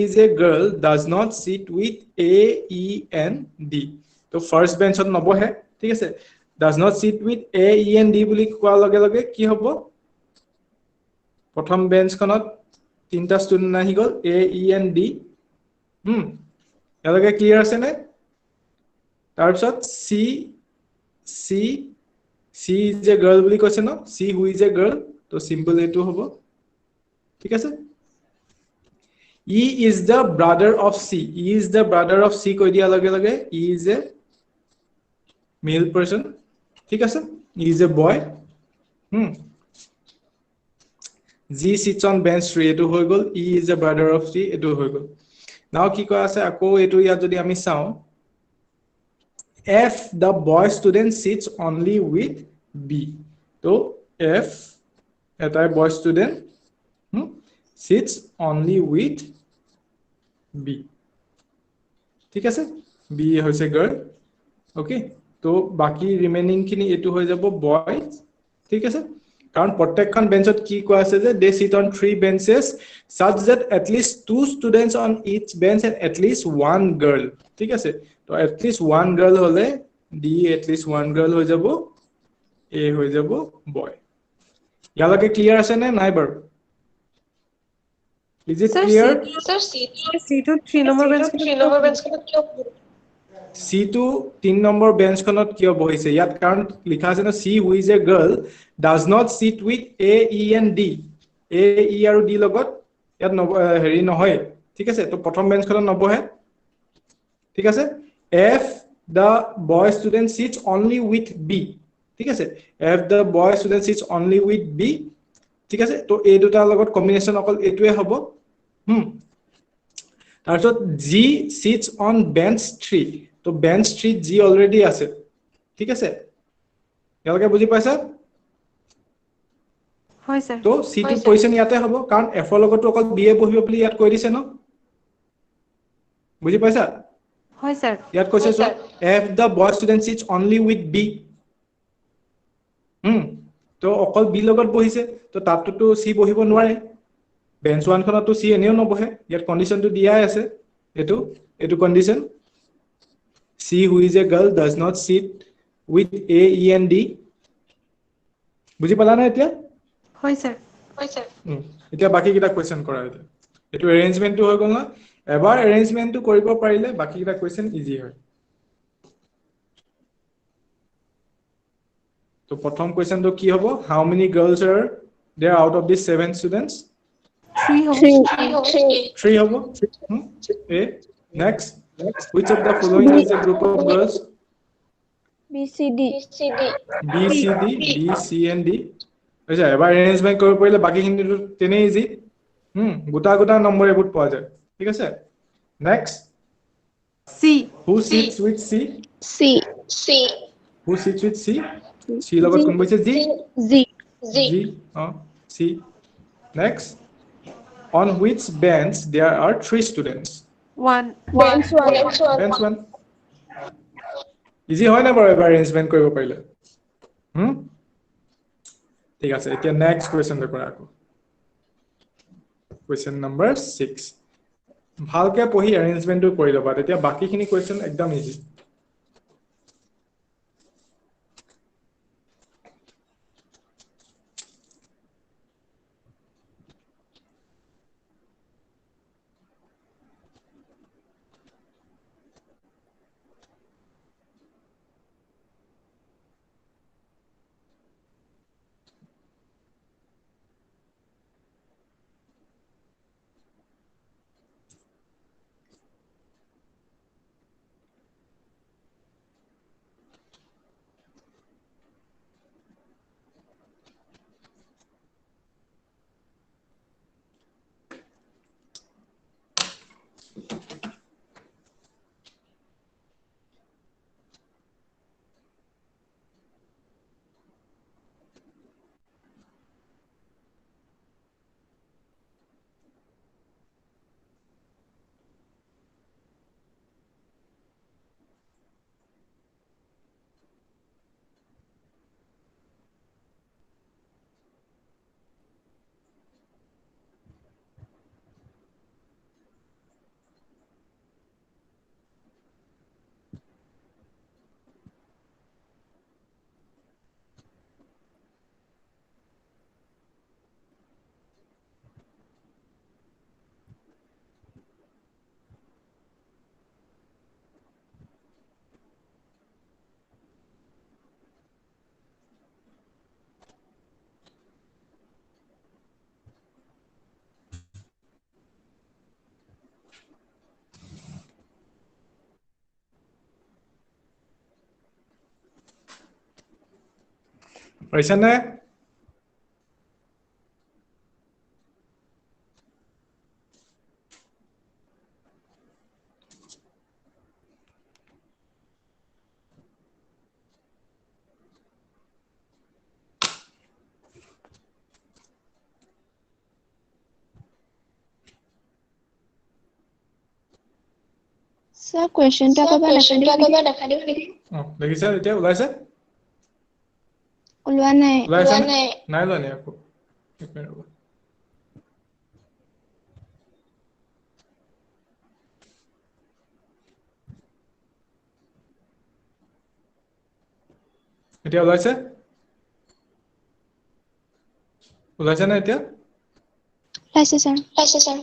is a girl does not sit with A E and D তো first benchত নবহে ঠিক আছে does not sit with A E and D বুলি কোৱাৰ লগে লগে কি হ'ব প্ৰথম বেঞ্চখনত তিনটা ষ্টুডেন্ট আহি গল A E and D এলগে ক্লিয়াৰ আছে নে তাৰপিছত C is a girl বুলি কৈছে ন C who is a girl তো সিম্পল এটো হ'ব ঠিক আছে E is the brother of C কৈ দিয়া লগে লগে E is a male person ঠিক আছে he is a boy G sits on bench 3 এটো হৈ গল E is a brother of C এটো হৈ গল নাও কি কয় আছে আকৌ এটো ইয়াত যদি আমি চাও F the boy student sits only with B তো F এটা boy student sits only with B ঠিক আছে B হৈছে girl ওকে তো বাকি রিমেইনিং খিনি এটো হৈ যাব বয়জ ঠিক আছে কারণ প্রত্যেকখন বেঞ্চত কি কোৱা আছে যে they sit on 3 benches such that at least 2 students on each bench and at least 1 girl ঠিক আছে তো at least 1 girl হলে D at least 1 girl হৈ যাব A হৈ যাব boy ইয়ালৈকে ক্লিয়াৰ আছে নে নাই বাৰু is it clear sir C2 3 number bench C2 3 number বেঞ্চখনত কিয় বহিছে ইয়াত কাৰণ লিখা আছে না C who is a girl does not sit with A E and D A E আৰু D লগত ইয়াত হেৰি নহয় ঠিক আছে তো প্ৰথম বেঞ্চখনত নবহে ঠিক আছে if the boy student sits only with b ঠিক আছে if the boy student sits only with b ঠিক আছে তো এই দুটাৰ লগত কম্বিনেশন অকল এটোৱে হ'ব তাৰপিছত g sits on bench 3 তো bench 3 g already আছে ঠিক আছে ইয়ালৈকে বুজি পাইছা হয় স্যার তো c টো পজিশন ইয়াতে হ'ব কাৰণ f ৰ লগতো অকল b এ বহিব বুলি ইয়াত কৈ দিছে ন বুজি পাইছা হয় স্যার ইয়াত কৈছে so if the boy student sits only with b তো অকল b লগত বহিছে তো তাতটো c বহিব নোৱাৰে বেঞ্চ 1 খনতো c এনেও নবহে ইয়াত কন্ডিশনটো দিয়াই আছে এটো condition c who is a girl does not sit with a e and d বুজি পালা না এতিয়া হয় স্যার এতিয়া বাকি কিটা কোৱেশ্চন কৰা এতিয়া এটো এৰেঞ্জমেন্টটো হৈ গল না এবাৰ এৰেঞ্জমেন্টটো কৰিব পাৰিলে বাকি কিটা কোৱেশ্চন ইজি হয় তো প্ৰথম কোৱেশ্চনটো কি হ'ব how many girls are there out of these 7 students 3 হবে 3 হ'ব a next which of the following is a group of girls B C D b c d b c and d আচ্ছা এবাৰ arrangement কৰিব পাৰিলে বাকি খিনিটো তেনে easy গোটা number এবোৰ পোৱা যায় ঠিক আছে next C who sits with c who sits with c c লগত কোন বহিছে g c next on which bench there are 3 students 1 bench 1 easy হয় না বাৰু এবাৰ এৰেঞ্জমেন্ট কৰিব পাৰিলে ঠিক আছে এতিয়া নেক্সট কোৱেশ্চন কৰা আকৌ কোৱেশ্চন নম্বৰ 6 ভালকে পঢ়ি এৰেঞ্জমেন্টটো কৰি লবা তেতিয়া বাকিখিনি কোৱেশ্চন একদম ইজি পাইছা নে Sir, question টা কবা দেখা দিব নেকি? দেখিছা এতিয়া ওলাইছে ওলোৱা নাই ওলাইছে নাই ওলোৱা নে আকৌ এক মিনিট ৰ'বা এতিয়া ওলাইছে না এতিয়া ওলাইছে স্যাৰ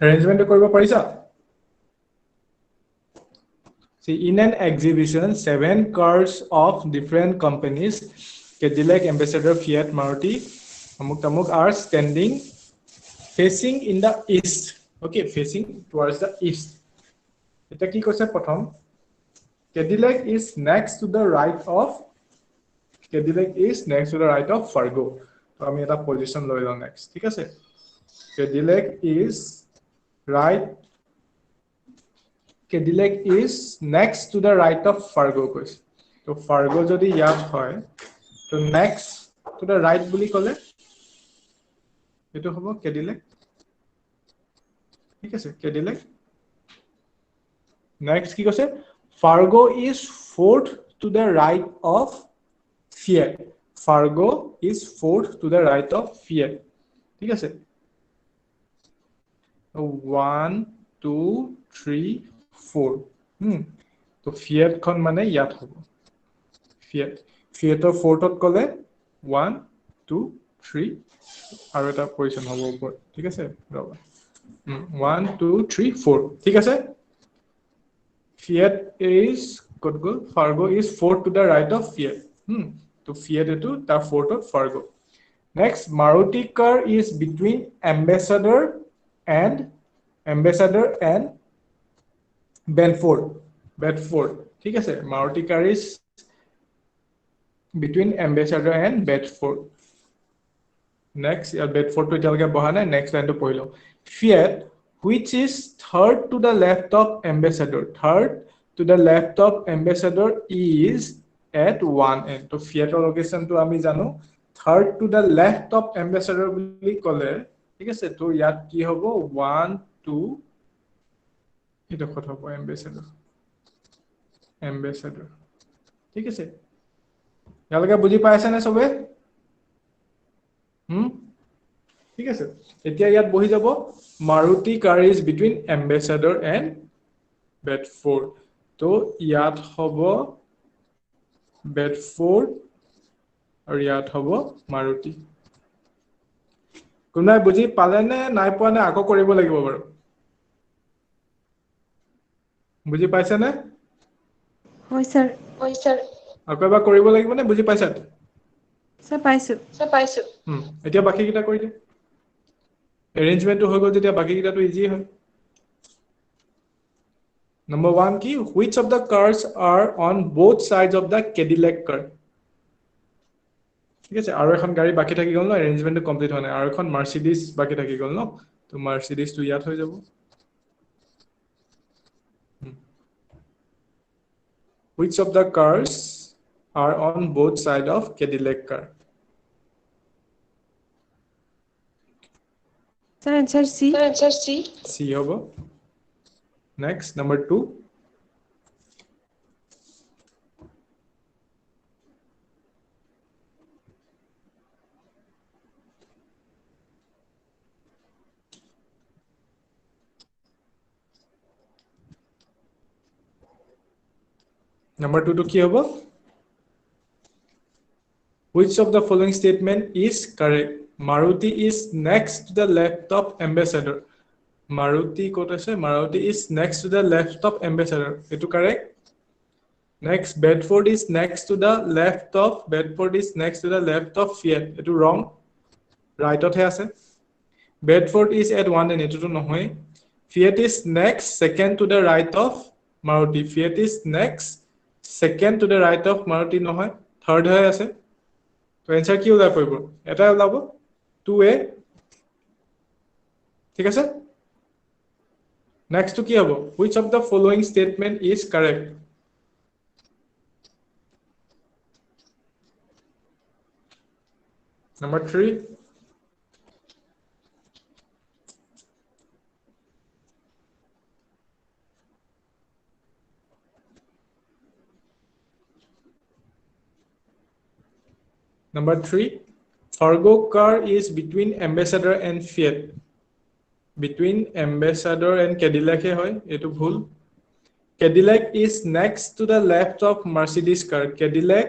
Arrangement কৰিব পাৰিছা? See, in an exhibition, 7 cars of different companies, Cadillac, Ambassador, Fiat, Maruti, amuk tamuk, are standing facing in the east. Okay, facing towards the east. Eta ki koise prothom? Cadillac is next to the right of Fargo. So ami eta position loi lom next. Thik ase? Cadillac is next to the right of Fargo koise. So Fargo jodi yat hoy, to next to the right buli kole etu hobo Cadillac. Thik ase? Cadillac. Next ki koise? Fargo is fourth to the right of Fiat. Fargo is fourth to the right of Fiat. Thik ase? 1 2 3 4. So Fiat kon mane yat hobo. Fiat or fourth ot kole 1 2 3 aru eta position hobo upor. Thik ase? Roba. 1 2 3 4. Thik ase? Fiat is Fargo is fourth to the right of Fiat. So Fiat etu ta fourth of Fargo. Next, Maruti car is between Ambassador and Bedford. ठीक है sir? Maruti car is between Ambassador and Bedford. Next, Bedford to jalke bahana. Next line to pohilo. Fiat, which is third to the left of Ambassador. Third to the left of Ambassador is at one end. So Fiat location to ami jano. Third to the left of Ambassador buli kole. ठीक है sir? तो याद की होगो 1 2 এটা কথা কয় Ambassador. ঠিক আছে? ইয়ালকে বুজি পাইছে না সবে? ঠিক আছে? এতিয়া ইয়াত বহি যাব Maruti car is between Ambassador and Bedford. তো ইয়াত হবো Bedford আৰু ইয়াত হবো Maruti. কোনবাই বুজি পালে নে নাই পোৱা নে আকৌ কৰিব লাগিব বাৰু? বুজি পাইছে নে? হয় স্যাৰ। আকৌ এবাৰ কৰিব লাগিব নে বুজি পাইছা? স্যাৰ পাইছো। এতিয়া বাকি কিটা কৰি দিয়া। Arrangement হৈ গ'ল যেতিয়া বাকি কিটা তো ইজি হয়। Number 1 কি? Which of the cars are on both sides of the Cadillac car? ঠিক আছে? আৰু এখন গাড়ী বাকি থাকি গ'ল ন, arrangementটো কমপ্লিট হোৱা নাই। আৰু এখন Mercedes বাকি থাকি গ'ল ন, তো Mercedes টো ইয়াত হৈ যাব। Which of the cars are on both sides of Cadillac car? Sir answer C। C hobo. Next, number 2. Number 2 to ki hobo? Which of the following statement is correct? Maruti is next to the left of Ambassador. Maruti is next to the left of Ambassador. Etu correct? Next, Bedford is next to the left of Fiat. Etu wrong. Right ot he ase. Bedford is at one end. Etu to nohoy. Fiat is next, second to the right of Maruti. Fiat is next, second to the right of Maruti nohoy. Third hoy ase. So answer ki ulai poribo? Eta ulabo 2A. ঠিক আছে? Next to ki hobo? Which of the following statement is correct? Number 3. Number 3, Fargo car is between Ambassador and Fiat. Between Ambassador and Cadillac hoy, etu bhul. Cadillac is next to the left of Mercedes car. Cadillac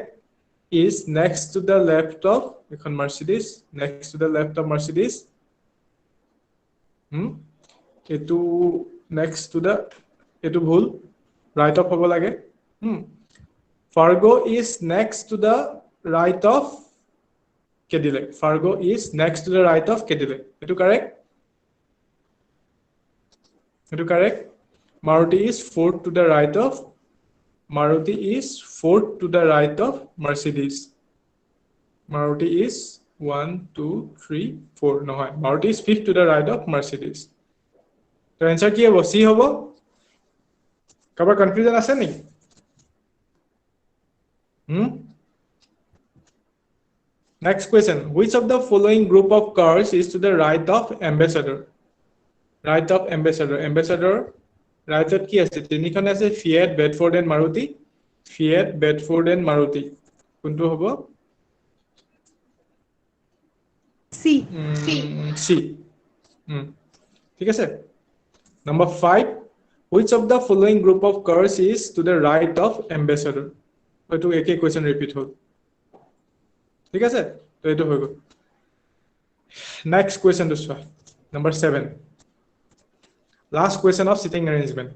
is next to the left of Mercedes. Next to the left of Mercedes. এটো next to the এটো ভুল right of হ'ব লাগে Fargo is next to the right of Cadillac Fargo is next to the right of Cadillac এটো correct এটো correct Maruti is fourth to the right of Maruti is fourth to the right of Mercedes Maruti is 1 2 3 4 নহয় Maruti is fifth to the right of Mercedes তো answer কি হ'ব C হ'ব কাবাৰ confusion আছে নি Next question which of the following group of cars is to the right of Ambassador right of Ambassador right of কি আছে তিনিখন আছে Fiat Bedford and Maruti Fiat Bedford and Maruti কোনটো হ'ব C C ঠিক আছে Number 5 which of the following group of cars is to the right of Ambassador এটো একে question repeat হল ঠিক আছে তো এটো হৈ গল Next question to solve Number 7 Last question of seating arrangement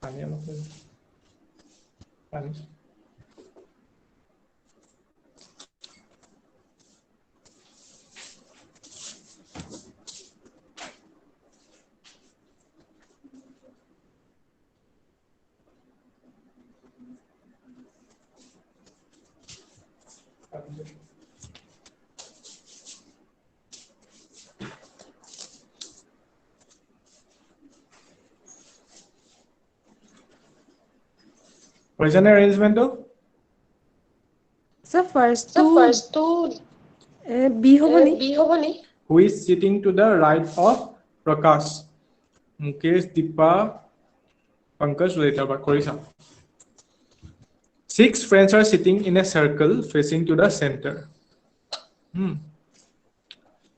Pani Present arrangement of sir first to B hoboni who is sitting to the right of Prakash Mukesh Deepa Pankaj later but Korisa 6 friends are sitting in a circle facing to the center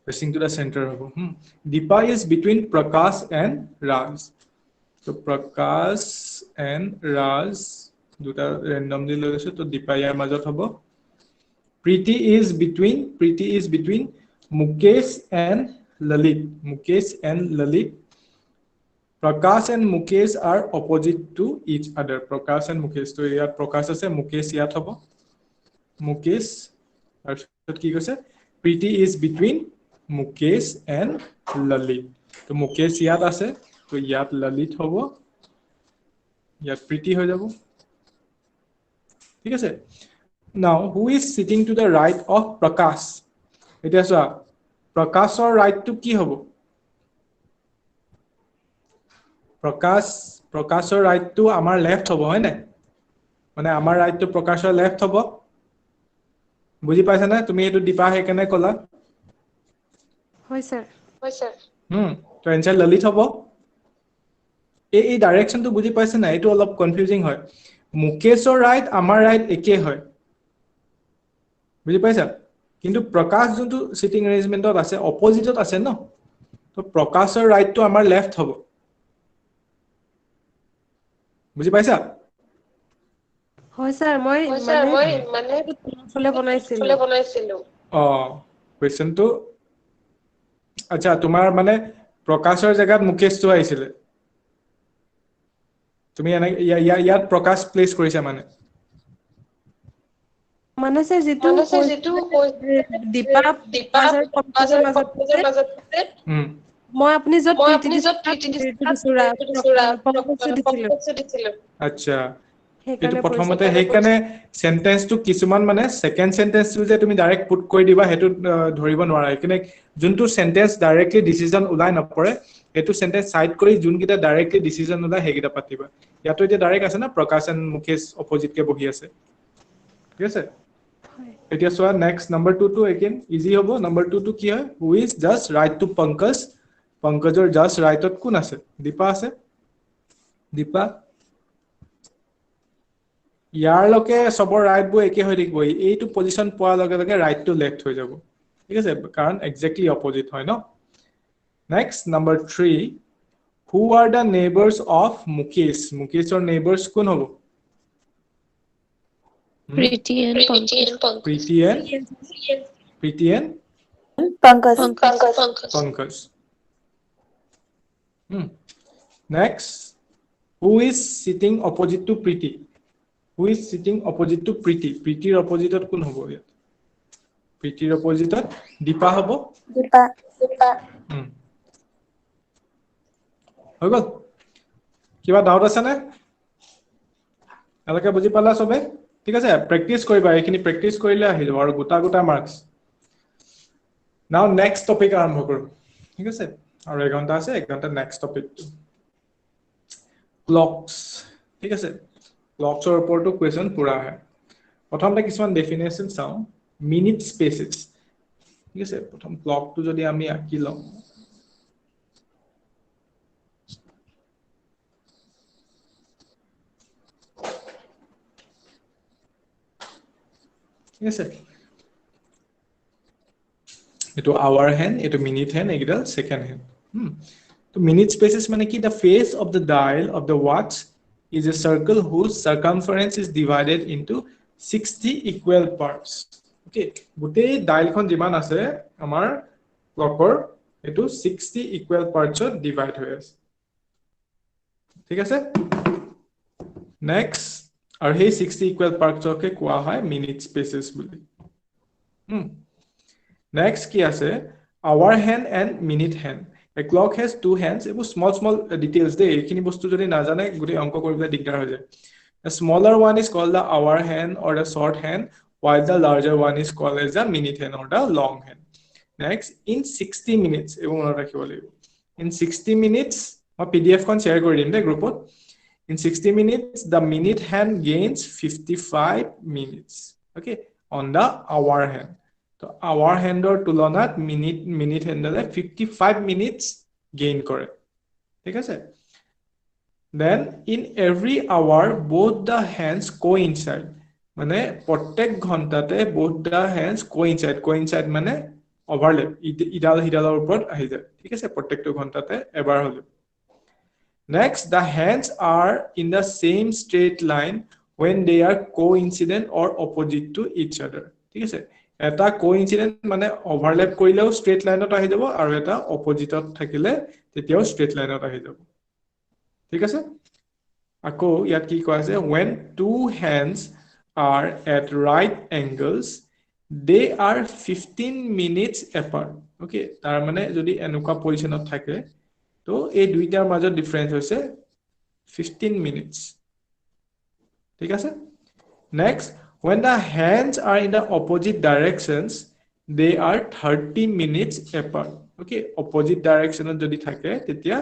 facing to the center Deepa is between Prakash and Raj so Prakash and Raj দুটা randomly লৈছে তো Deepa ইয়াৰ মাজত হ'ব Preeti is between Mukesh and Lalit Prakash and Mukesh are opposite to each other Prakash and Mukesh তো ইয়াত Prakash আছে Mukesh ইয়াত হ'ব Mukesh তাৰপিছত কি কৈছে Preeti is between Mukesh and Lalit তো Mukesh ইয়াত আছে তো ইয়াত Lalit হ'ব ইয়াত Preeti হৈ যাব ঠিক আছে Now who is sitting to the right of Prakash এটা চোৱা Prakashৰ right to কি হ'ব Prakashৰ right to আমাৰ left হ'ব হয় না মানে আমাৰ right to Prakashৰ left হ'ব বুজি পাইছা না তুমি এটো Deepa হে কেনে কলা হয় স্যার তো answer Lalit হ'ব এই ডাইৰেকশন তো বুজি পাইছা না এটো অলপ কনফিউজিং হয় Mukeshৰ right আমাৰ right একে হয় বুজি পাইছা কিন্তু Prakash যোনটো সিটিং অ্যাৰেঞ্জমেন্টত আছে অপোজিটত আছে ন তো Prakashৰ right to আমাৰ left হ'ব বুজি পাইছা হয় স্যাৰ মই মানে ফলে বনাইছিলো কোৱেশ্চন তো আচ্ছা তোমাৰ মানে Prakashৰ জায়গাত Mukeshটো আহিছিলে তুমি ইয়াত Prakash প্লেস কৰিছা মানে স্যাৰ যেটো দীপা কম্পিউটাৰ মাজত মই আপনি যত দিছিলো আচ্ছা এটো প্ৰথমতে হেইকানে সেন্টেন্সটো কিছুমান মানে সেকেন্ড সেন্টেন্সটো যে তুমি ডাইৰেক্ট পুট কৰি দিবা হেতু ধৰিব নোৱাৰা একিনে যোনটো সেন্টেন্স ডাইৰেক্টলি ডিসিজন উলাই নপৰে হেতু সেন্টেন্স সাইড কৰি যোনকিটা ডাইৰেক্টলি ডিসিজন উলাই হেগিটা পাতিবা ইয়াতো এতিয়া ডাইৰেক্ট আছে না প্ৰকাশ এণ্ড মুকেশ অপোজিট কে বহি আছে ঠিক আছে এতিয়া সোৱা next number 2 two again easy হ'ব নাম্বাৰ 2 টু কি হয় who is just right to Pankaj পংকজৰ জাস্ট ৰাইটত কোন আছে দীপা আছে দীপা ইয়াৰ লকে সবৰ ৰাইট বো একে হৈ থাকিব এইটো পজিশন পোৱা লগে লগে ৰাইট টু লেফট হৈ যাব ঠিক আছে কাৰণ এক্স্যাক্টলি অপোজিট হয় ন next number 3 who are the neighbours of Mukesh মুকেশৰ নেইবাৰ্স কোন হ'ব Preeti and Pankaj. Preeti and Pankaj. Pankaj. Next, who is sitting opposite to Preeti? Who is sitting opposite to Preeti? Preetir opposite at kun hobo yat? Preetir opposite at Deepa hobo? Deepa. Hoy gol. Kiba doubt ase ne? Alake buji pala sobe? ঠিক আছে practice কৰিবা এখিনি প্ৰ্যাকটিস কৰিলে আহিব আৰু গোটা গোটা marks নাও নেক্সট টপিক আৰম্ভ কৰো ঠিক আছে আৰু 1 ঘন্টা আছে 1 ঘন্টা নেক্সট টপিক ক্লকস ঠিক আছে ক্লকসৰ ওপৰতো কোৱেশ্চন পুৰা হয় প্ৰথমতে কিছুমান ডেফিনেশন চাও মিনিট স্পেসেস ঠিক আছে প্ৰথম ক্লকটো যদি আমি আঁকি লম Yes, sir. Ito hour hand, ito minute hand, ito second hand. So minute spaces mane ki the face of the dial of the watch is a circle whose circumference is divided into 60 equal parts. Okay, gote dial khon jiman ase amar clockor ito 60 equal parts ot divide hoy ase. Thik ase? Next और हे 60 equal parts के कोआ है minute spaces বুলি next কি আছে hour hand and minute hand a clock has two hands এবো small details দে এখিনি বস্তু যদি না জানে গুটি অঙ্ক কৰিবলে দিগদাৰ হৈ যায় a smaller one is called the hour hand or the short hand while the larger one is called as the minute hand or the long hand next in 60 minutes এবো মনত ৰাখিব লাগিব in 60 minutes মই pdf খন share কৰি দিম দে গ্ৰুপত In 60 minutes, the minute hand gains 55 minutes. Okay, on the hour hand. So hour hand or tulonat minute hand 55 minutes gain kore. Okay, sir. Then in every hour, both the hands coincide. Mane prottek ghantate both the hands coincide. Coincide mane overlap. Idal hidalor upor ahi jay. Okay, sir. Prottek to ghantate ebar holo. Next, the hands are in the same straight line when they are coincident or opposite to each other. ঠিক আছে এটা coincident মানে overlap কৰিলেও straight line ত আহি যাব আৰু এটা opposite ত থাকিলে তেতিয়াও straight line ত আহি যাব ঠিক আছে আকৌ ইয়াত কি কোৱা আছে when two hands are at right angles they are 15 minutes apart okay তাৰ মানে যদি এনেকুৱা পজিশনত থাকে তো এই দুইটাৰ মাজত ডিফাৰেন্স হৈছে 15 minutes ঠিক আছে next when the hands are in the opposite directions they are 30 minutes apart okay opposite direction যদি থাকে তেতিয়া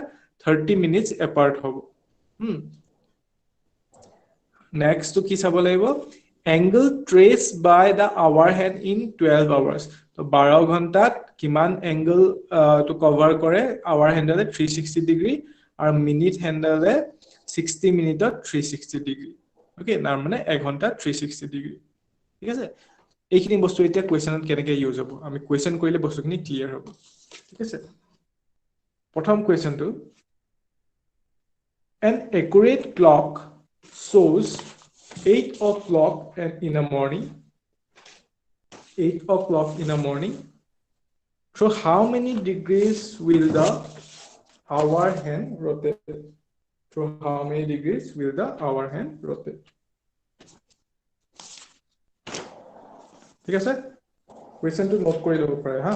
30 minutes apart হ'ব next to কি চাব লাগিব angle traced by the hour hand in 12 hours তো 12 ঘন্টাত কিমান angle to cover কৰে hour hand 360 degree আৰু minute hand 60 minute 360 degree okay না মানে 1 ঘন্টা 360 degree ঠিক আছে এইখিনি বস্তু এতিয়া কোৱেশ্চনত কেনেকৈ ইউজ হ'ব আমি কোৱেশ্চন কৰিলে বস্তুখিনি ক্লিয়াৰ হ'ব ঠিক আছে প্ৰথম কোৱেশ্চনটো an accurate clock shows 8 o'clock in the morning 8 o'clock in the morning so how many degrees will the hour hand rotate so how many degrees will the hour hand rotate ঠিক আছে কোৱেশ্চনটো note কৰি ল'ব পাৰে হা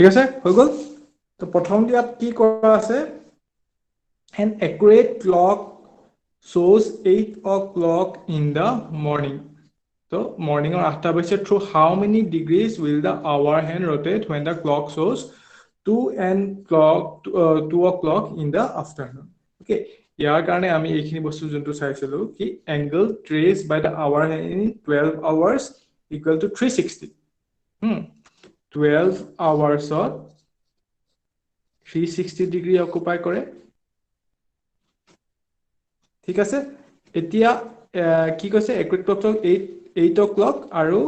ঠিক আছে হৈ গল তো প্ৰথম ইয়াত কি কৰা আছে an accurate clock shows 8 o'clock in the morning so morning or after baise through how many degrees will the hour hand rotate when the clock shows 2 o'clock in the afternoon okay ইয়াৰ কাৰণে আমি এইখিনি বস্তু যোনটো চাইছিলো কি angle traced by the hour hand in 12 hours equal to 360 12 hours of 360 degree occupy কৰে ঠিক আছে এতিয়া কি কৈছে accurate clock 8 o'clock আৰু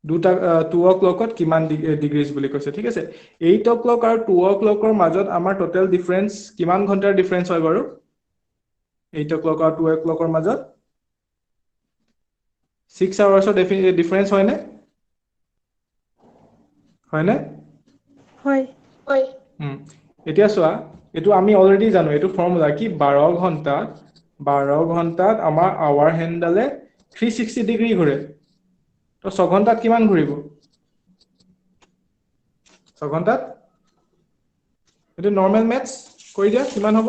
2 o'clock কিমান ডিগ্ৰীজ বুলি কৈছে ঠিক আছে 8 o'clock আৰু 2 o'clock মাজত আমাৰ টোটাল ডিফাৰেন্স কিমান ঘণ্টাৰ ডিফাৰেন্স হয় বাৰু 8 o'clock আৰু 2 o'clock মাজত 6 hours ডিফাৰেন্স হয় নে হয় এতিয়া চোৱা এটো আমি অলৰেডি জানো এটো ফৰ্মুলা কি 12 ঘণ্টাত আমাৰ আৱাৰ হেণ্ডালে 360 ডিগ্ৰী ঘূৰে তো 6 ঘণ্টাত কিমান ঘূৰিব 6 ঘণ্টাত এটো নৰমাল ম্যাথছ কৰি দিয়া কিমান হ'ব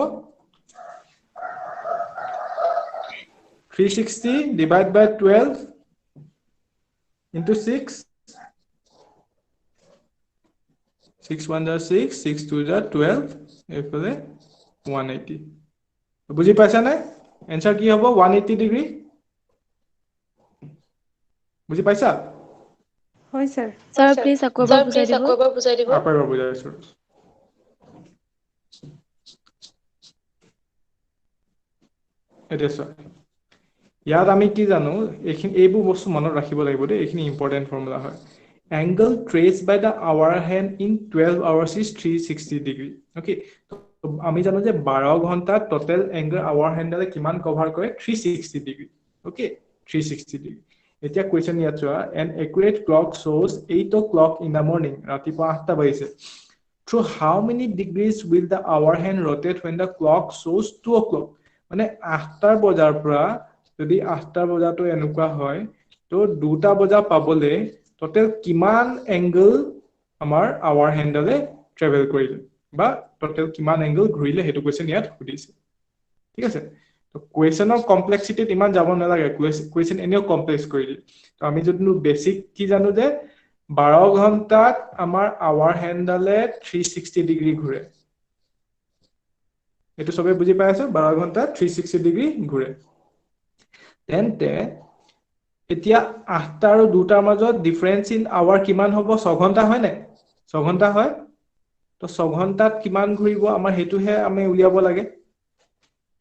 360 divide by 12 into 6 6 1 are 6 6 2 are 12 এফালে 180 বুজি পাইছা নে आंसर কি হ'ব 180 ডিগ্ৰী বুজি পাইছা হয় স্যাৰ Sir, please আকৌ এবাৰ বুজাই দিব। আকৌ এবাৰ বুজাইছো এতিয়াছ ইয়াত আমি কি জানো এইখিনি এইবোৰ বস্তু মনত ৰাখিব লাগিব দেই এইখিনি ইম্পৰ্টেন্ট ফৰ্মুলা হয় angle traced by the hour hand in 12 hours is 360 degree okay আমি জানো যে 12 ঘণ্টা টোটাল angle hour handলে কিমান কভাৰ কৰে 360 degree okay 360 degree এতিয়া কোৱেশ্চন ইয়াত চোৱা an accurate clock shows 8 o'clock in the morning ৰাতিপুৱা 8টা বাজিছে through how many degrees will the hour hand rotate when the clock shows 2 o'clock মানে 8টা বজাৰ পৰা যদি 8টা বজাটো এনেকুৱা হয় তো 2টা বজা পাবলে টোটাল কিমান এংগল আমাৰ আৱাৰ হেণ্ডলে ট্ৰেভেল কৰিলে বা টোটাল কিমান এংগল ঘূৰিলে হেতু কোৱেশ্চন ইয়াত সুধিছে ঠিক আছে তো কোৱেশ্চনৰ কমপ্লেক্সিটিত ইমান যাব নালাগে কোৱেশ্চন এনেও কমপ্লেক্স কৰি দিয়ে তো আমি যদি বেসিক কি জানো যে 12 ঘণ্টাত আমাৰ আৱাৰ হেণ্ডলে 360 ডিগ্ৰী ঘূৰে এটো সবে বুজি পাই আছে 12 ঘণ্টাত 360 ডিগ্ৰী ঘূৰে তেন্তে এতিয়া 8টা আৰু 2টাৰ মাজত ডিফাৰেন্স ইন আৱাৰ কিমান হ'ব 6 ঘণ্টা হয় নে 6 ঘণ্টা হয় তো 6 ঘণ্টাত কিমান ঘূৰিব আমাৰ হেতুহে আমি উলিয়াব লাগে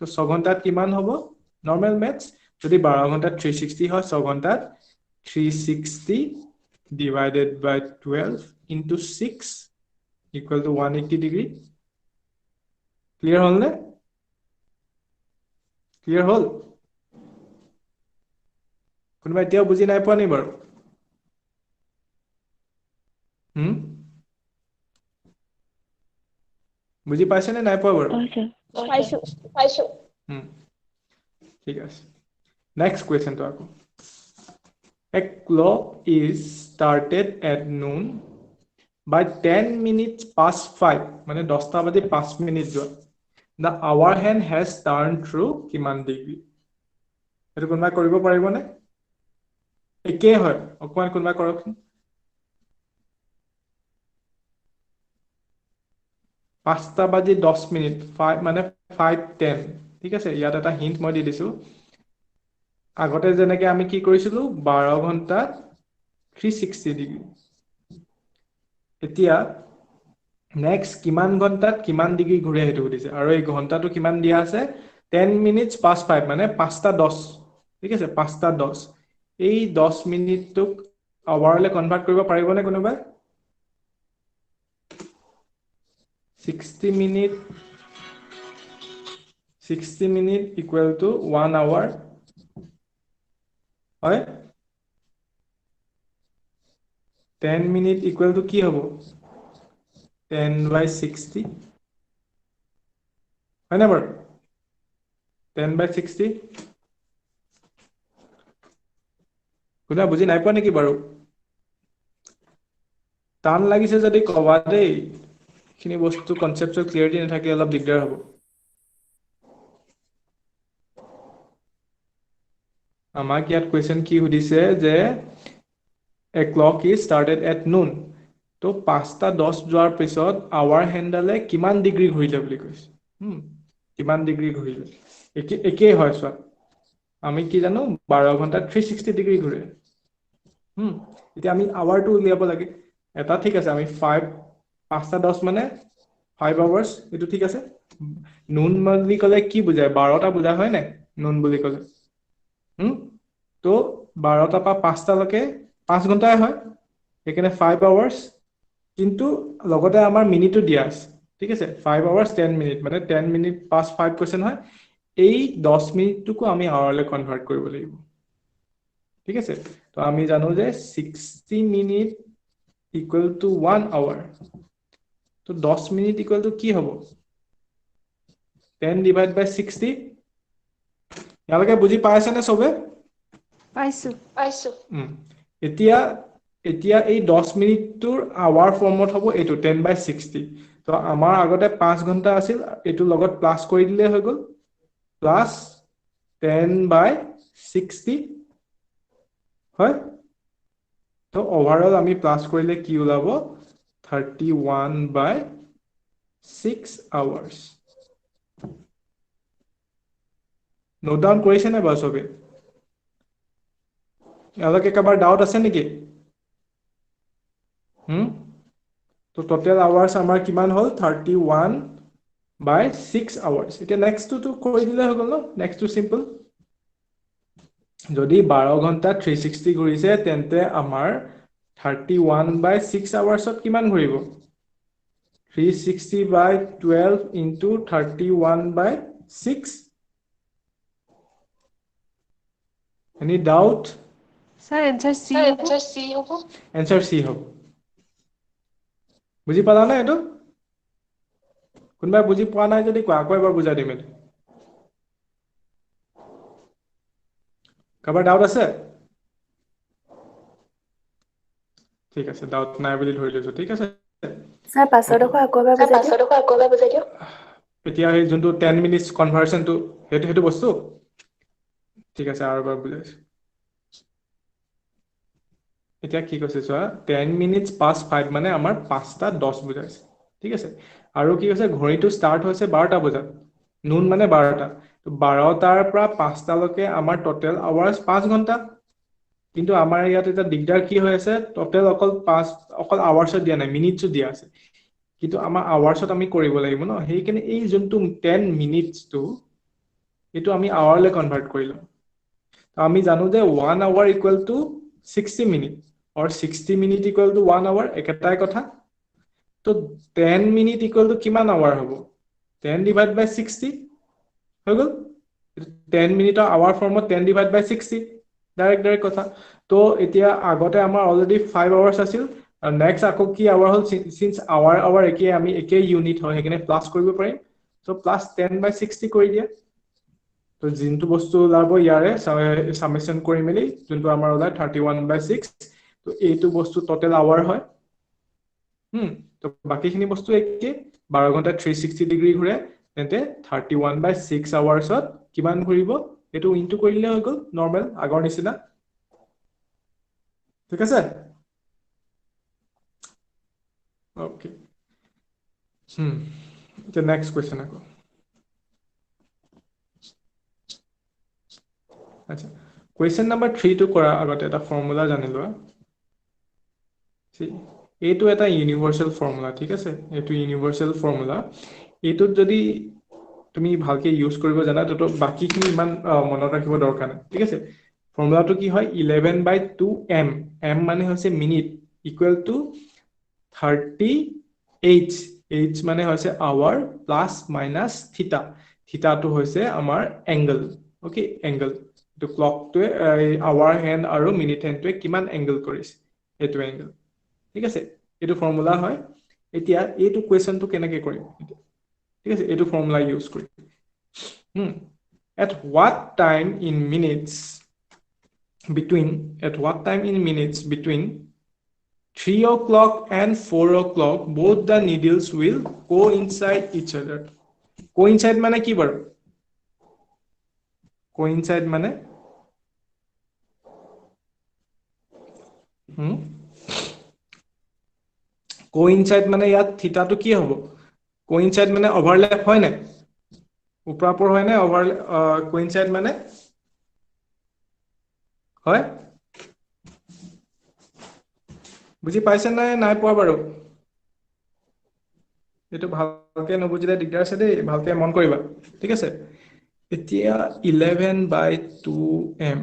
তো 6 ঘণ্টাত কিমান হ'ব নরমাল ম্যাথছ যদি 12 ঘণ্টাত 360 হয় 6 ঘণ্টাত 360 divided by 12 into 6 equal to 180 degree clear হল নে ক্লিয়াৰ হল কোনোবা এতিয়াও বুজি নাই পোৱা নি বাৰু বুজি পাইছে নে নাই পোৱা বাৰু পাইছো ঠিক আছে নেক্সট কোৱেশ্চন তো আকৌ A clock is started at noon by 10 minutes past 5 মানে 10টা বাজি 5 মিনিট যোৱা the hour hand has turned through কিমান ডিগ্ৰী এটো কোনবা কৰিব পাৰিব নে একে হয় অকমান কোনবা কৰকচোন 5টা বাজি 10 মিনিট 5 মানে 5:10 ঠিক আছে ইয়াত এটা হিন্ট মই দি দিছো আগতে যেনেকে আমি কি কৰিছিলো 12 ঘণ্টাত 360 ডিগ্ৰী এতিয়া নেক্সট কিমান ঘণ্টাত কিমান ডিগ্ৰী ঘূৰে হেতু দিছে আৰু এই ঘণ্টাটো কিমান দিয়া আছে 10 minutes past 5 মানে 5টা 10 ঠিক আছে 5টা 10 এই 10 মিনিটটোক আৱাৰলে কনভাৰ্ট কৰিব পাৰিবনে কোনোবাই 60 minute equal to 1 hour হয় 10 minute equal to কি হ'ব 10 by 60 হয় না বাৰু 10 by 60 কোনা বুজি নাই পোৱা নেকি বাৰু টান লাগিছে যদি কবা দেই খিনি বস্তু কনসেপ্টৰ ক্লিয়াৰিটি নাথাকে অলপ দিগদাৰ হ'ব আমাক ইয়াত কোৱেশ্চন কি সুধিছে যে a clock is started at noon তো 5:10 যোৱাৰ পিছত আৱাৰ হেণ্ডালে কিমান ডিগ্ৰী ঘূৰিলে বুলি কৈছে কিমান ডিগ্ৰী ঘূৰিলে একে হয় চোৱা আমি কি জানো 12 ঘণ্টা 360 ডিগ্ৰী ঘূৰে এতিয়া আমি আৱাৰটো উলিয়াব লাগে এটা ঠিক আছে আমি 5:10 মানে 5 আৱাৰ্স এটো ঠিক আছে নুন বুলি ক'লে কি বুজায় 12টা বুজায় হয় নাই নুন বুলি ক'লে তো 12টা পৰা 5টা লৈকে 5 ঘণ্টাই হয় এখানে 5 আৱাৰ্স কিন্তু লগতে আমাৰ মিনিটটো দিয়া আছে ঠিক আছে 5 আৱাৰ্স 10 মিনিট মানে 10 মিনিট পাস 5 কোৱেশ্চন হয় এই 10 মিনিটটোকো আমি আৱাৰলৈ কনভাৰ্ট কৰিব লাগিব ঠিক আছে তো আমি জানো যে 60 মিনিট ইকুৱেল টু 1 আৱাৰ তো 10 মিনিট ইকুৱেল টু কি হ'ব 10 ডিভাইড বাই 60 ইয়ালৈকে বুজি পাইছে নে সবে পাইছো এতিয়া এই 10 মিনিটৰ আৱাৰ ফৰ্মত হ'ব এটো 10 বাই 60 তো আমাৰ আগতে 5 ঘণ্টা আছিল এটো লগত প্লাস কৰি দিলে হৈ গল প্লাস 10 বাই 60 হয় তো ওভাৰঅল আমি প্লাস কৰিলে কি ওলাব 31 বাই 6 আৱাৰ্স নোট ডাউন কৰিছে নে বাৰু সবে ইয়ালৈকে কাবাৰ ডাউট আছে নেকি তো টোটাল আৱাৰ্স আমাৰ কিমান হল 31 বাই 6 আৱাৰ্স এতিয়া নেক্সটটো কৰি দিলে হৈ গল ন নেক্সটটো সিম্পল যদি 12 ঘণ্টা 360 ঘূৰিছে তেন্তে আমাৰ 31 বাই 6 আৱাৰ্সত কিমান ঘূৰিব 360 বাই 12 ইনটু 31 বাই 6 Any doubt? Sir, answer C. Answer C হ'ব বুজি পালা না এটো কোনবা বুজি পোৱা নাই যদি কোৱা আকৌ এবাৰ বুজাই দিম এটো কাবাৰ ডাউট আছে ঠিক আছে ডাউট নাই বুলি ধৰি লৈছো ঠিক আছে স্যাৰ পাছৰডোখৰ আকৌ এবাৰ বুজাই দিয়ক এতিয়া এই যোনটো 10 মিনিটস কনভাৰসনটো হেতু বস্তু ঠিক আছে আৰু এবাৰ বুজাইছো এতিয়া কি কৈছে চোৱা 10 মিনিটস পাস 5 মানে আমাৰ 5:10 বুজাইছে ঠিক আছে আৰু কি কৈছে ঘড়ীটো স্টাৰ্ট হৈছে 12টা বজাত নুন মানে 12টা তো 12টাৰ পৰা 5টা লৈকে আমাৰ টোটাল আৱাৰ্স 5 ঘণ্টা কিন্তু আমাৰ ইয়াত এটা দিগদাৰ কি হৈ আছে টোটাল অকল আৱাৰ্সত দিয়া নাই মিনিটসও দিয়া আছে কিন্তু আমাৰ আৱাৰ্সত আমি কৰিব লাগিব ন হেইকাৰণে এই যোনটো 10 মিনিটসটো এটো আমি আৱাৰলৈ কনভাৰ্ট কৰিলো আমি জানো যে 1 hour equal to 60 minute or 60 minute equal to 1 hour একেটাই কথা তো 10 minute equal to কিমান hour হ'ব 10 divide by 60 হৈ গল 10 minute hour ফৰ্মত 10 divide by 60 ডাইৰেক্ট কথা তো এতিয়া আগতে আমাৰ অলৰেডি 5 hours আছিল আৰু নেক্সট আকৌ কি আৱাৰ হল সিন্স আৱাৰ একে আমি একে ইউনিট হয় হেকিনে প্লাস কৰিব পাৰিম তো প্লাস 10 by 60 কৰি দিয়া তো জিনটো বস্তু ওলাব ইয়াৰে সামেশন কৰি মেলি যোনটো আমাৰ ওলাই 31 by 6 তো এইটো বস্তু টোটাল আৱাৰ হয় তো বাকিখিনি বস্তু একে 12 ঘণ্টা 360 ডিগ্ৰী ঘূৰে তেন্তে 31 by 6 আৱাৰ্সত কিমান ঘূৰিব এটো ইনটু কৰিলে হৈ গল নৰমাল আগৰ নিচিনা ঠিক আছে ওকে the next question আকৌ আচ্ছা question number 3 to কৰা আগতে এটা ফৰ্মুলা জানি লোৱা এইটো এটা ইউনিভাৰ্সাল ফৰ্মুলা ঠিক আছে এইটো ইউনিভাৰ্সাল ফৰ্মুলা এইটো যদি তুমি ভালকে ইউজ কৰিব জানা তো বাকিখিনি ইমান মনত ৰাখিব দৰকাৰ নাই ঠিক আছে ফৰ্মুলাটো কি হয় 11 by 2 m m মানে হৈছে minute equal to 30 h h মানে হৈছে আৱাৰ প্লাস মাইনাস থিটা থিটাটো হৈছে আমাৰ এংগল ওকে এংগল তো ক্লকটোৱে আৱাৰ হেণ্ড আৰু মিনিট হেণ্ডটোৱে কিমান এংগল কৰিছে এটো এংগল ঠিক আছে এটো ফৰ্মুলা হয় এতিয়া এটো কোৱেশ্চনটো কেনেকৈ কৰিম ঠিক আছে এটো ফৰ্মুলা ইউজ কৰি at what time in minutes between 3 o'clock and 4 o'clock both the needles will coincide each other. Coincide মানে কি বাৰু? Coincide মানে coincide মানে ইয়াত থিতাটো কি হ'ব? Coincide মানে overlap হয় নাই? উপৰাপৰ হয় নাই? Coincide মানে হয়? বুজি পাইছে নাই পোৱা বাৰু? এটো ভালকে নবুজিলে দিগদাৰ আছে দেই, ভালকে মন কৰিবা। ঠিক আছে? এতিয়া 11/2m.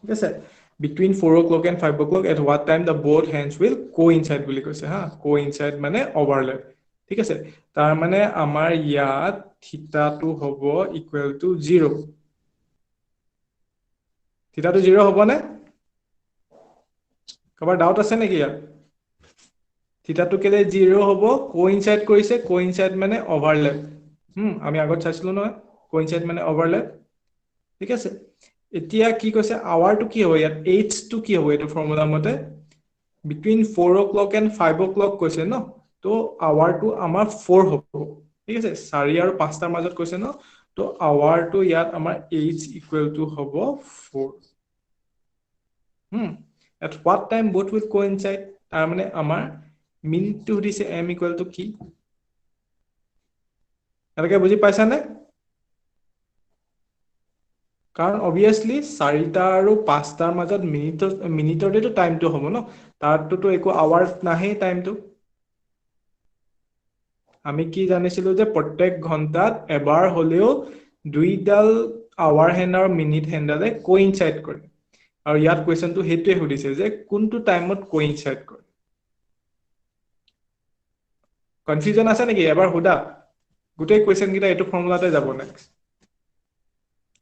ঠিক আছে? Between 4 o'clock and 5 o'clock at what time the both hands will coincide বুলি কৈছে হা? Coincide মানে overlap. ঠিক আছে? তাৰ মানে আমাৰ ইয়াত থিতাটো হ'ব equal to 0. থিতাটো 0 হ'ব নে? কাবাৰ ডাউট আছে নেকি ইয়াত? থিতাটো কেলে 0 হ'ব? Coincide কৰিছে, coincide মানে overlap. আমি আগত চাইছিলো নহয়, coincide মানে overlap. ঠিক আছে? এতিয়া কি কৈছে আৱাৰটো কি হ'ব ইয়াত? h টো কি হ'ব এইটো ফৰ্মুলা মতে? Between 4 o'clock and 5 o'clock কৈছে ন? তো আৱাৰটো আমাৰ 4 হ'ব। ঠিক আছে? 4 আৰু 5 টাৰ মাজত কৈছে ন? তো আৱাৰটো ইয়াত আমাৰ h equal to হ'ব 4. At what time both will coincide? তাৰ মানে আমাৰ মিনিটটো দিছে m equal to কি? এনেকে বুজি পাইছানে? কাৰণ obviously 4টা আৰু 5টাৰ মাজত মিনিটৰটো টাইমটো হ'ব ন? তাততো একো আৱাৰ নাহে টাইমটো। আমি কি জানিছিলো যে প্ৰত্যেক ঘন্টাত এবাৰ হলেও দুইডাল আৱাৰ হেণ্ড আৰু মিনিট হেণ্ডালে কোইনসাইড কৰে। আৰু ইয়াত কোৱেশ্চনটো হেতুৱে সুধিছে যে কোনটো টাইমত কোইনসাইড কৰে। কনফিউজন আছে নেকি? এবাৰ হুদা গোটেই কোৱেশ্চন কিটা এইটো ফৰ্মুলাতে যাব নেক্সট।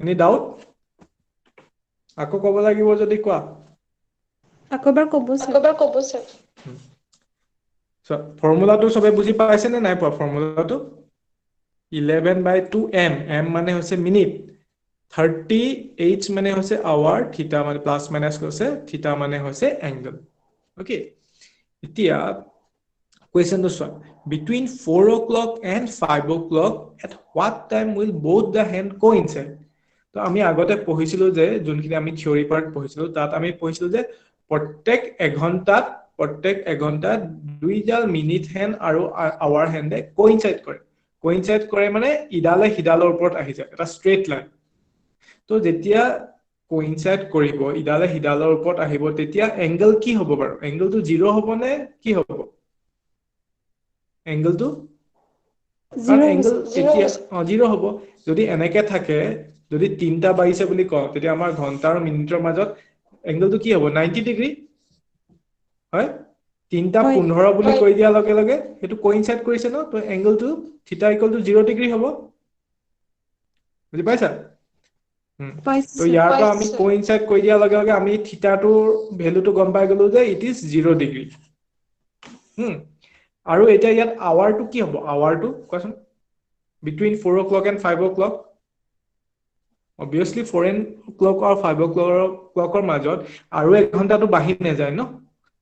Any doubt? আকৌ ক'ব লাগিব যদি কোৱা। আকৌ এবাৰ ক'ব স্যাৰ। ফৰ্মুলাটো সবে বুজি পাইছে নে নাই পোৱা ফৰ্মুলাটো? 11/2m, m মানে হৈছে মিনিট, 30h মানে হৈছে আৱাৰ, থিটা মানে প্লাস মাইনাস কৈছে, থিটা মানে হৈছে এংগল। ওকে, এতিয়া কোৱেশ্চনটো চোৱা, between 4 o'clock and 5 o'clock at what time will both the hand coincide? তো আমি আগতে পঢ়িছিলো যে যোনখিনি আমি থিওৰি পাৰ্ট পঢ়িছিলো তাত আমি পঢ়িছিলো যে প্ৰত্যেক এঘন্টাত দুইডাল মিনিট হেণ্ড আৰু আৱাৰ হেণ্ডে কোইনসাইড কৰে। কোইনসাইড কৰে মানে ইডালে সিডালৰ ওপৰত আহি যায়, এটা ষ্ট্ৰেট লাইন। তো যেতিয়া কোইনসাইড কৰিব, ইডালে সিডালৰ ওপৰত আহিব, তেতিয়া এংগল কি হ'ব বাৰু? এংগলটো 0 হ'ব নে কি হ'ব? এংগলটো কাৰণ এংগল এতিয়া 0 হ'ব। যদি এনেকে থাকে, যদি 3টা বাজিছে বুলি কওঁ, তেতিয়া আমাৰ ঘন্টা আৰু মিনিটৰ মাজত এংগলটো কি হ'ব? 90 ডিগ্ৰী হয়? 3:15 বুলি কৈ দিয়াৰ লগে লগে সেইটো কোইনসাইড কৰিছে ন? তো এংগলটো থিটা ইকুৱেল টু 0 ডিগ্ৰী হ'ব। বুজি পাইছা? তো ইয়াৰ পৰা আমি কোইনসাইড কৰি দিয়াৰ লগে লগে আমি থিটাটোৰ ভ্যালুটো গম পাই গলো যে ইট ইজ 0 ডিগ্ৰী। আৰু এতিয়া ইয়াত আৱাৰটো কি হ'ব? আৱাৰটো কোৱাচোন? Between 4 o'clock and 5 o'clock, obviously 4 o'clock আৰু 5 o'clockৰ মাজত আৰু 1 ঘন্টাটো বাঢ়ি নাযায় ন?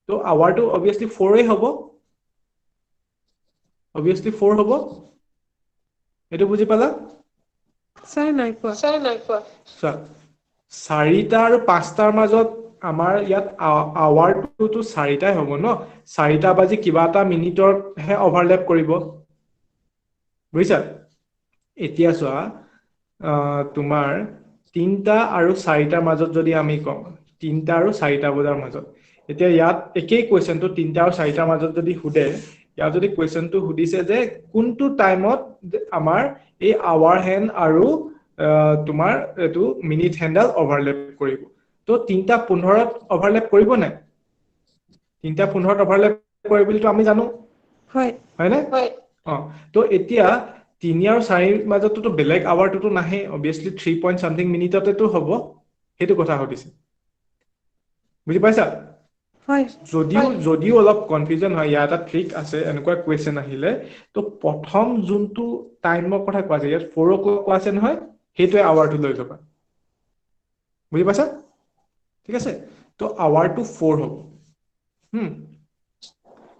তো আৱাৰটো obviously 4 হ'ব। obviously 4 হ'ব। এইটো বুজি পালা? স্যাৰ নাই কোৱা। 4টা আৰু 5টাৰ মাজত আমাৰ ইয়াত আৱাৰটোতো 4টাই হ'ব ন? 4টা বাজি কিবা এটা মিনিটৰহে অভাৰলেপ কৰিব। বুজিছা? এতিয়া চোৱা, তোমাৰ 3টা আৰু 4টাৰ মাজত যদি আমি কওঁ, 3টা আৰু 4টা বজাৰ মাজত, এতিয়া ইয়াত একেই কোৱেশ্চনটো 3টা আৰু 4টাৰ মাজত যদি সুধে, ইয়াত যদি কোৱেশ্চনটো সুধিছে যে কোনটো টাইমত আমাৰ এই আৱাৰ হেণ্ড আৰু তোমাৰ এইটো মিনিট হেণ্ডাল অভাৰলেপ কৰিব। তো 3:15 অভাৰলেপ কৰিব নাই? 3:15 অভাৰলেপ কৰে বুলিতো আমি জানো, হয়নে? তো এতিয়া 3 আৰু 4ৰ মাজততো বেলেগ আৱাৰটোতো নাহে, অবভিয়াছলি 3 পইণ্ট সামথিং মিনিটতেতো হ'ব। সেইটো কথা সুধিছে। বুজি পাইছা? যদিও অলপ কনফিউজন হয়, ইয়াত এটা ট্ৰিক আছে, এনেকুৱা কুৱেশ্চন আহিলে তো প্ৰথম যোনটো টাইমৰ কথা কোৱা আছে, ইয়াত 4 o'clock কোৱা আছে নহয়, সেইটোৱে আৱাৰটো লৈ ল'বা। বুজি পাইছা? ঠিক আছে? তো আৱাৰটো 4 হ'ব।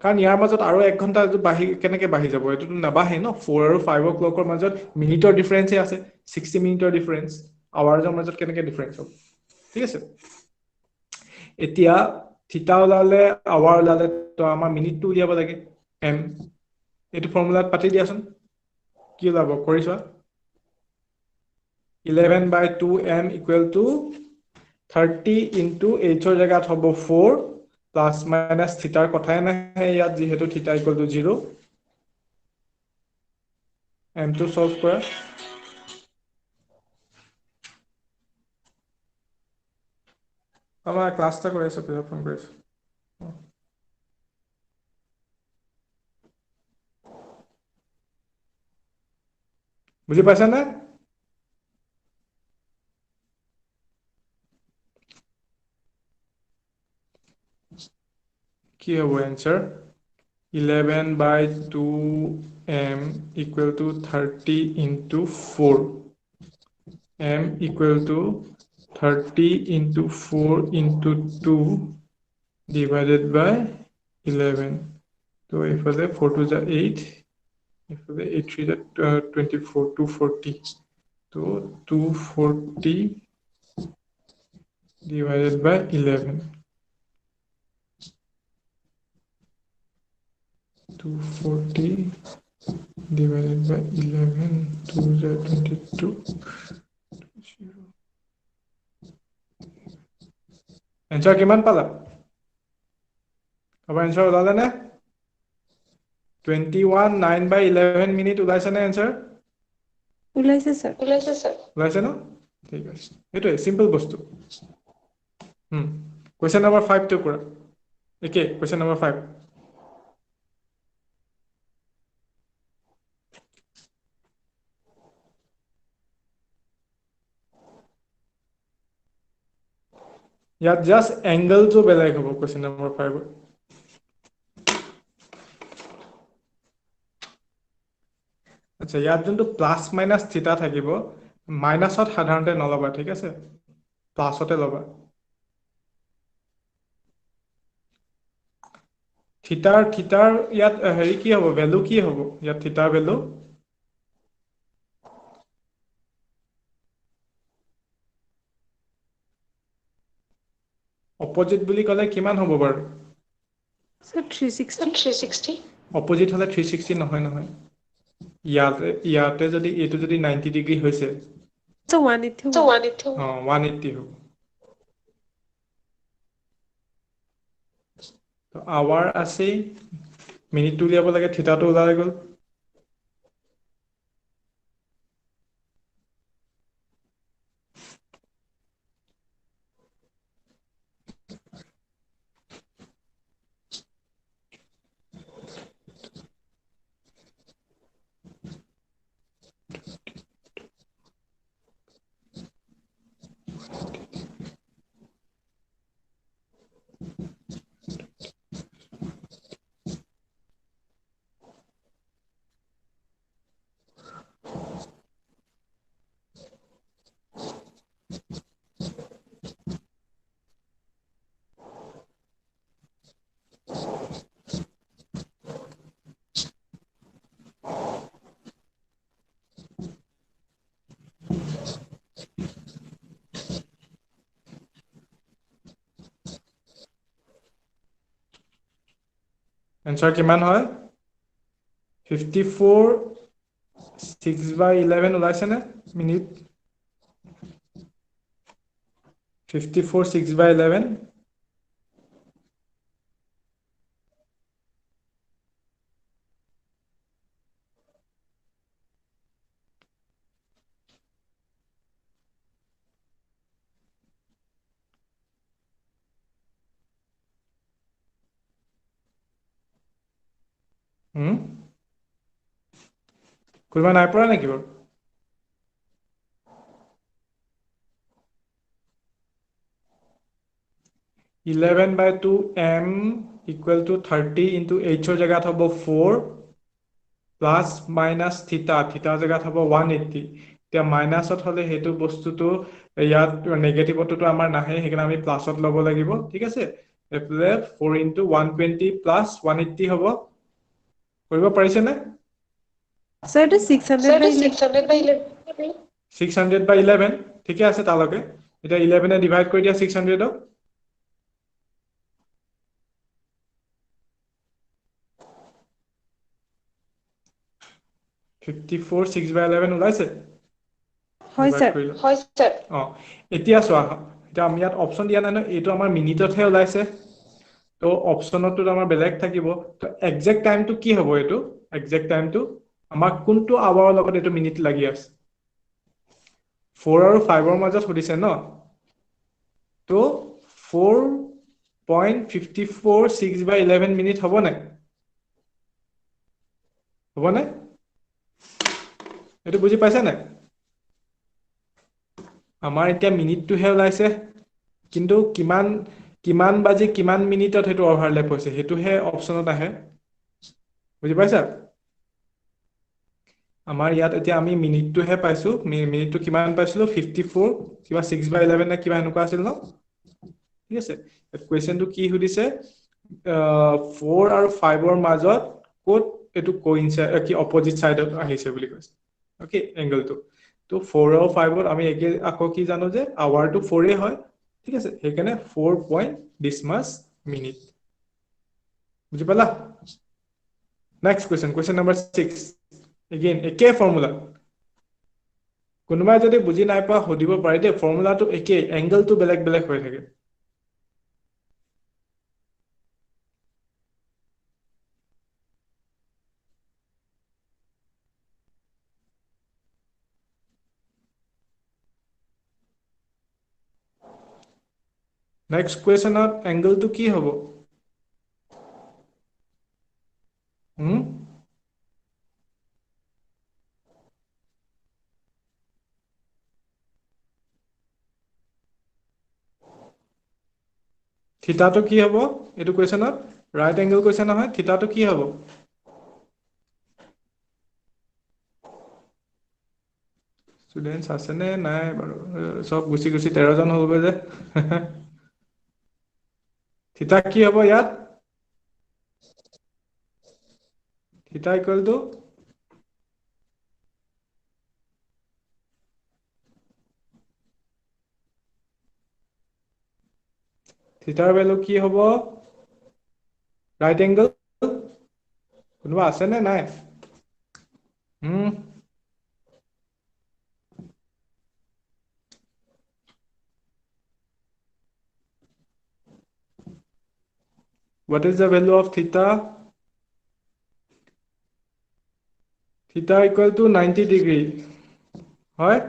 কাৰণ ইয়াৰ মাজত আৰু 1 ঘণ্টা বাঢ়ি কেনেকৈ বাঢ়ি যাব এইটোতো নাবাঢ়ে ন 4 আৰু 5 o'clockৰ মাজত মিনিটৰ ডিফাৰেন্সে আছে 60 মিনিটৰ ডিফাৰেন্স আৱাৰ্ছৰ মাজত কেনেকৈ ডিফাৰেন্স হ'ব ঠিক আছে এতিয়া থিটা ওলালে আৱাৰ ওলালে তো আমাৰ মিনিটটো উলিয়াব লাগে m এইটো ফৰ্মুলাত পাতি দিয়াচোন কি ওলাব কৰি চোৱা 11/2m equal to 30 into h ৰ জায়গাত হ'ব 4 plus minus theta কথাই নাহে ইয়াত যিহেতু theta equal to 0 m to solve কৰা আমাৰ ক্লাছটা কৰি আছো পিছত ফোন কৰিছো বুজি পাইছা নে কি হ'ব answer 11/2m equal to 30 into 4 m equal to 30 into 4 into 2 divided by 11 so if the 4 to the 8 if the 8 to the 24 240 so 240 divided by 11 240 divided by 11 to the 22 answer কিমান পালা अब answer ওলালে নে 21 9/11 মিনিট ওলাইছে নে answer ওলাইছে sir ওলাইছে ন ঠিক আছে এটো সিম্পল বস্তু question number 5 to কৰা একে question number 5 ইয়াত জাস্ট এংগলটো বেলেগ হ'ব question number 5 আচ্ছা ইয়াত যোনটো প্লাস মাইনাস থিটা থাকিব মাইনাসত সাধাৰণতে নলবা ঠিক আছে প্লাসতে লবা থিটাৰ ইয়াত হেৰি কি হ'ব ভ্যালু কি হ'ব ইয়াত থিটাৰ ভ্যালু অপোজিট বুলি ক'লে কিমান হ'ব বাৰু স্যার 360 অপোজিট হলে 360 নহয় ইয়াতে যদি এটো যদি 90 ডিগ্ৰী হৈছে তো 180 180 হ'ব তো আৱাৰ আছে মিনিট উলিয়াব লাগে থিটাটো ওলাই গ'ল आंसर কিমান হয় 54 6/11 ওলাইছে নে মিনিট 54 6/11 কোনোবা নাই পৰা নেকি বাৰু (11/2m equal to 30 into h ৰ জায়গাত হ'ব 4 প্লাস মাইনাস থিটা জায়গাত হ'ব 180 এতিয়া মাইনাসত হলে হেতু বস্তুটো ইয়াত নেগেটিভটো আমাৰ নাহে হেকনা আমি প্লাসত লব লাগিব ঠিক আছে এইফালে 4 into 120 plus 180 হ'ব কৰিব পাৰিছে নে Sir, it is 600 by 11. 600 by 11 ঠিকে আছে তালকে এটা 11 এ ডিভাইড কৰি দিয়া 600 ক $54 6 by 11 ওলাইছে হয় স্যাৰ এতিয়া চোৱা এটা আমি ইয়াত অপচন দিয়া নাই ন এইটো আমাৰ মিনিটতহে ওলাইছে তো অপচনটো আমাৰ বেলেগ থাকিব তো এক্সাক্ট টাইমটো কি হ'ব এইটো এক্সাক্ট টাইমটো আমাক কোনটো আৱাৰৰ লগত এইটো মিনিট লাগি আছে 4 আৰু 5 ৰ মাজত সুধিছে ন তো 4.54 6 by 11 মিনিট হ'ব নাই হ'ব নাই এইটো বুজি পাইছা নাই আমাৰ এতিয়া মিনিটটোহে ওলাইছে কিন্তু কিমান বাজি কিমান মিনিটত হেতু ওভাৰল্যাপ হৈছে হেতুহে অপচনত আহে বুজি পাইছা আমাৰ ইয়াত এতিয়া আমি মিনিটটোহে পাইছো মিনিটটো কিমান পাইছিলো 54 কিবা 6 by 11 নে কিবা এনেকুৱা আছিল ন ঠিক আছে কোৱেশ্চনটো কি সুধিছে 4 আৰু 5 ৰ মাজত কোট এটো কোইনসাইড কি অপোজিট সাইডত আহিছে বুলি কৈছে ওকে এংগলটো তো 4 আৰু 5 ৰ আমি একে আকৌ কি জানো যে আৱাৰটো 4 এ হয় ঠিক আছে সেইকাৰণে 4 পইণ্ট দিস মাস মিনিট বুজি পালা নেক্সট কোৱেশ্চন নম্বৰ 6 again একে ফৰ্মুলা কোনোবাই যদি বুজি নাই পা হদিব পাৰে দে ফৰ্মুলাটো একে এংগলটো বেলেগ বেলেগ হৈ থাকে নেক্সট কোৱেশ্চনত এংগলটো কি হ'ব থিতাটো কি হ'ব এটো কোৱেশ্চনত ৰাইট এংগল কৈছে নহয় থিতাটো কি হ'ব স্টুডেন্টস আছে নে নাই বাৰু সব গুছি 13 জন হ'বগে যে থিতা কি হ'ব ইয়াত থিতা ইকুৱেল টু থিতাৰ ভ্যালু কি হ'ব ৰাইট এংগল কোনোবা আছে নে নাই What is the value of theta? Theta equal to 90 degree. হয়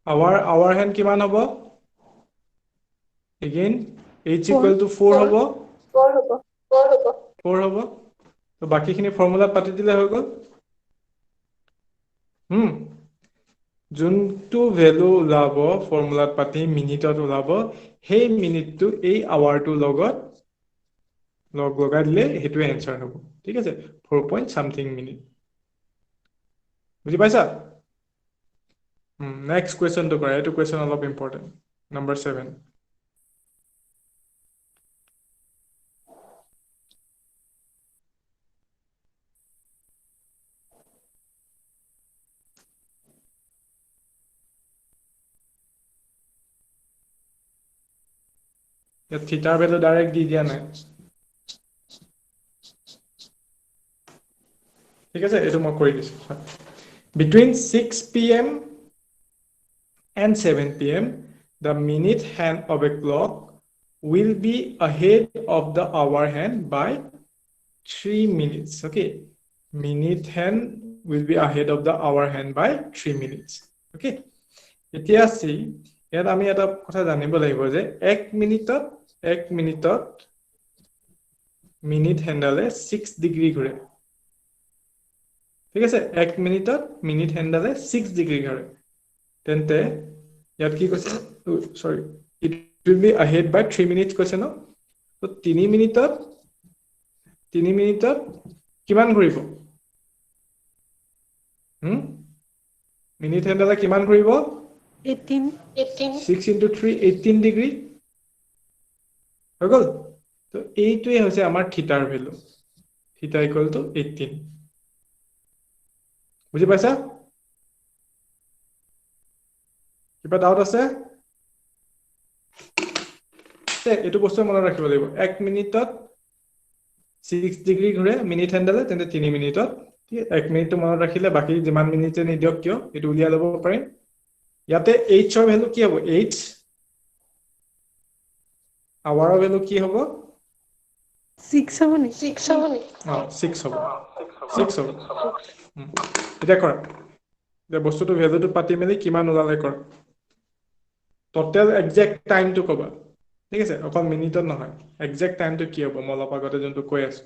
our hand কিমান হ'ব again h equal to 4 হ'ব 4 হ'ব তো বাকিখিনি ফৰ্মুলা পাতি দিলে হৈ গ'ল যোনটো ভ্যালু ওলাব ফৰ্মুলাত পাতি মিনিটত ওলাব সেই মিনিটটো এই আৱাৰটো লগত লগাই দিলে হেতু এনসাৰ হ'ব ঠিক আছে 4 point something মিনিট বুজি পাইছা নেক্সট কোৱেশ্চনটো কৰা এটো কোৱেশ্চন অলপ ইম্পৰ্টেন্ট নম্বৰ 7 ইয়াত থিটাৰ ভ্যালু ডাইৰেক্ট দি দিয়া নাই ঠিক আছে এটো মই কৰি দিছো between 6 p.m. and 7 p.m. the minute hand of a clock will be ahead of the hour hand by 3 minutes okay minute hand will be ahead of the hour hand by 3 minutes okay এতিয়া সি ইয়াত আমি এটা কথা জানিব লাগিব যে 1 মিনিটত minute হ্যান্ডলে 6 degree ঘূৰে ঠিক আছে 1 মিনিটত মিনিট হ্যান্ডলে 6 ডিগ্ৰী ঘূৰে তেন্তে ইয়াত কি কৈছে সৰি it will be ahead by 3 minutes কৈছে ন তো 3 মিনিটত কিমান ঘূৰিব মিনিট হ্যান্ডলে কিমান ঘূৰিব 18. 6 into 3 18 ডিগ্ৰী হৈ গ'ল তো এইটোৱে হৈছে আমাৰ থিটাৰ ভ্যালু থিটা ইকুৱেল টু 18 বুজি পাইছা কিবা ডাউট আছে এইটো বস্তু মনত ৰাখিব লাগিব 1 মিনিটত 6 ডিগ্ৰী ঘূৰে মিনিট হেণ্ডালে তেন্তে 3 মিনিটত 1 মিনিটটো মনত ৰাখিলে বাকি যিমান মিনিটে নিদিয়ক কিয় এইটো উলিয়াই ল'ব পাৰিম ইয়াতে h ৰ ভ্যালু কি হ'ব h আৱাৰৰ ভ্যালু কি হ'ব 6 হ'ব নি 6 হ'ব নি 6 হ'ব 6 হ'ব এটা কৰা যে বস্তুটো ভ্যালুটো পাতি মেলি কিমান ওলালে কৰা টোটাল এক্সাক্ট টাইমটো কবা ঠিক আছে অকল মিনিটত নহয় এক্সাক্ট টাইমটো কি হ'ব মই অলপ আগতে যোনটো কৈ আছো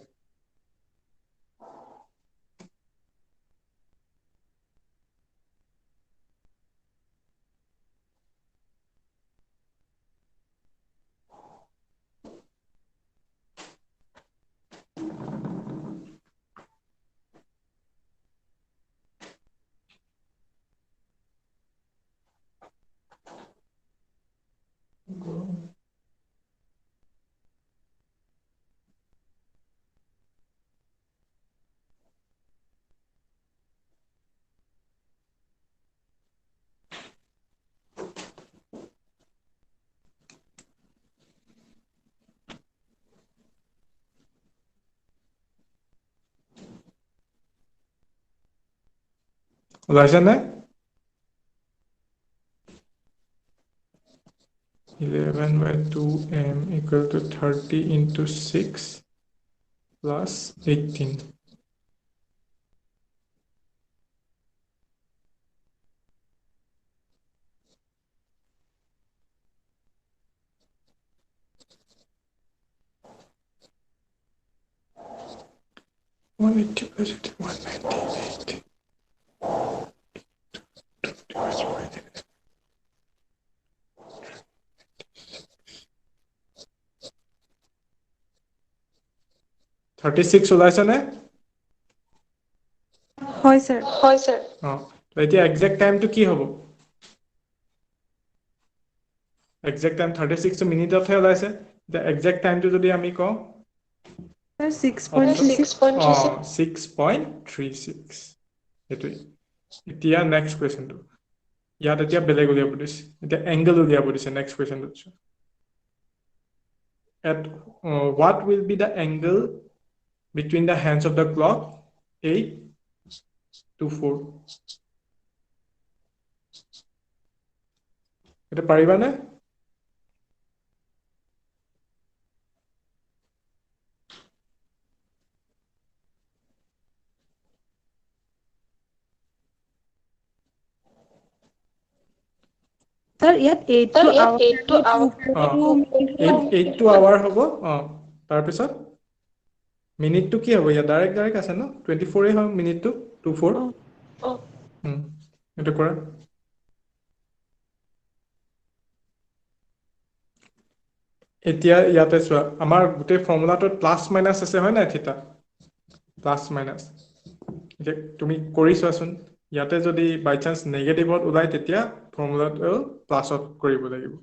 ওলাইছে নে 11 by 2m equal to 30 into 6 plus 18 180 plus 198 36 ওলাইছে নে হয় স্যার এতিয়া এক্সাক্ট টাইমটো কি হ'ব এক্সাক্ট টাইম 36 টো মিনিটতহে ওলাইছে এতিয়া এক্সাক্ট টাইমটো যদি আমি কওঁ স্যার 6.36 6.36 এটোই এতিয়া নেক্সট কোৱেশ্চনটো ইয়াত এতিয়া বেলেগ উলিয়াব দিছে এতিয়া এংগল উলিয়াব দিছে next কোৱেশ্চনটো at what will be the angle between the hands of the clock 8 to 4 এটা পাৰিবা না স্যাৰ ইয়াত 8 to hour 8 to hour হ'ব তাৰ পিছত মিনিটটো কি হ'ব ইয়া ডাইৰেক্ট আছে ন 24 এ হয় মিনিটটো 24 এটা কৰা এতিয়া ইয়াতে চোৱা আমাৰ গোটেই ফৰ্মুলাটোত প্লাস মাইনাস আছে হয় নাই থিতা প্লাস মাইনাস এতিয়া তুমি কৰি চোৱাচোন ইয়াতে যদি বাই চান্স নেগেটিভত ওলাই তেতিয়া ফৰ্মুলাটো প্লাসত কৰিব লাগিব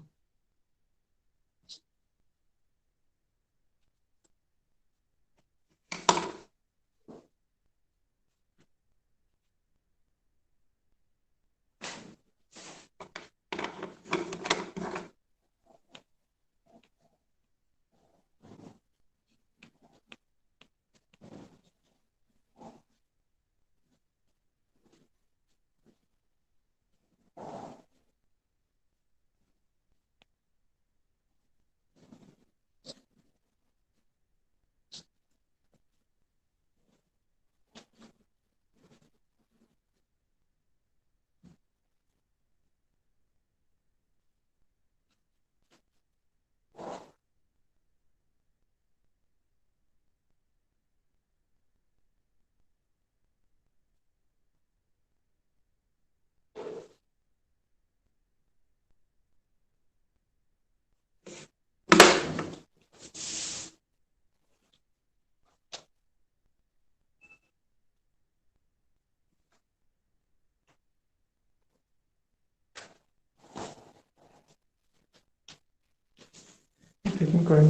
Taking coin.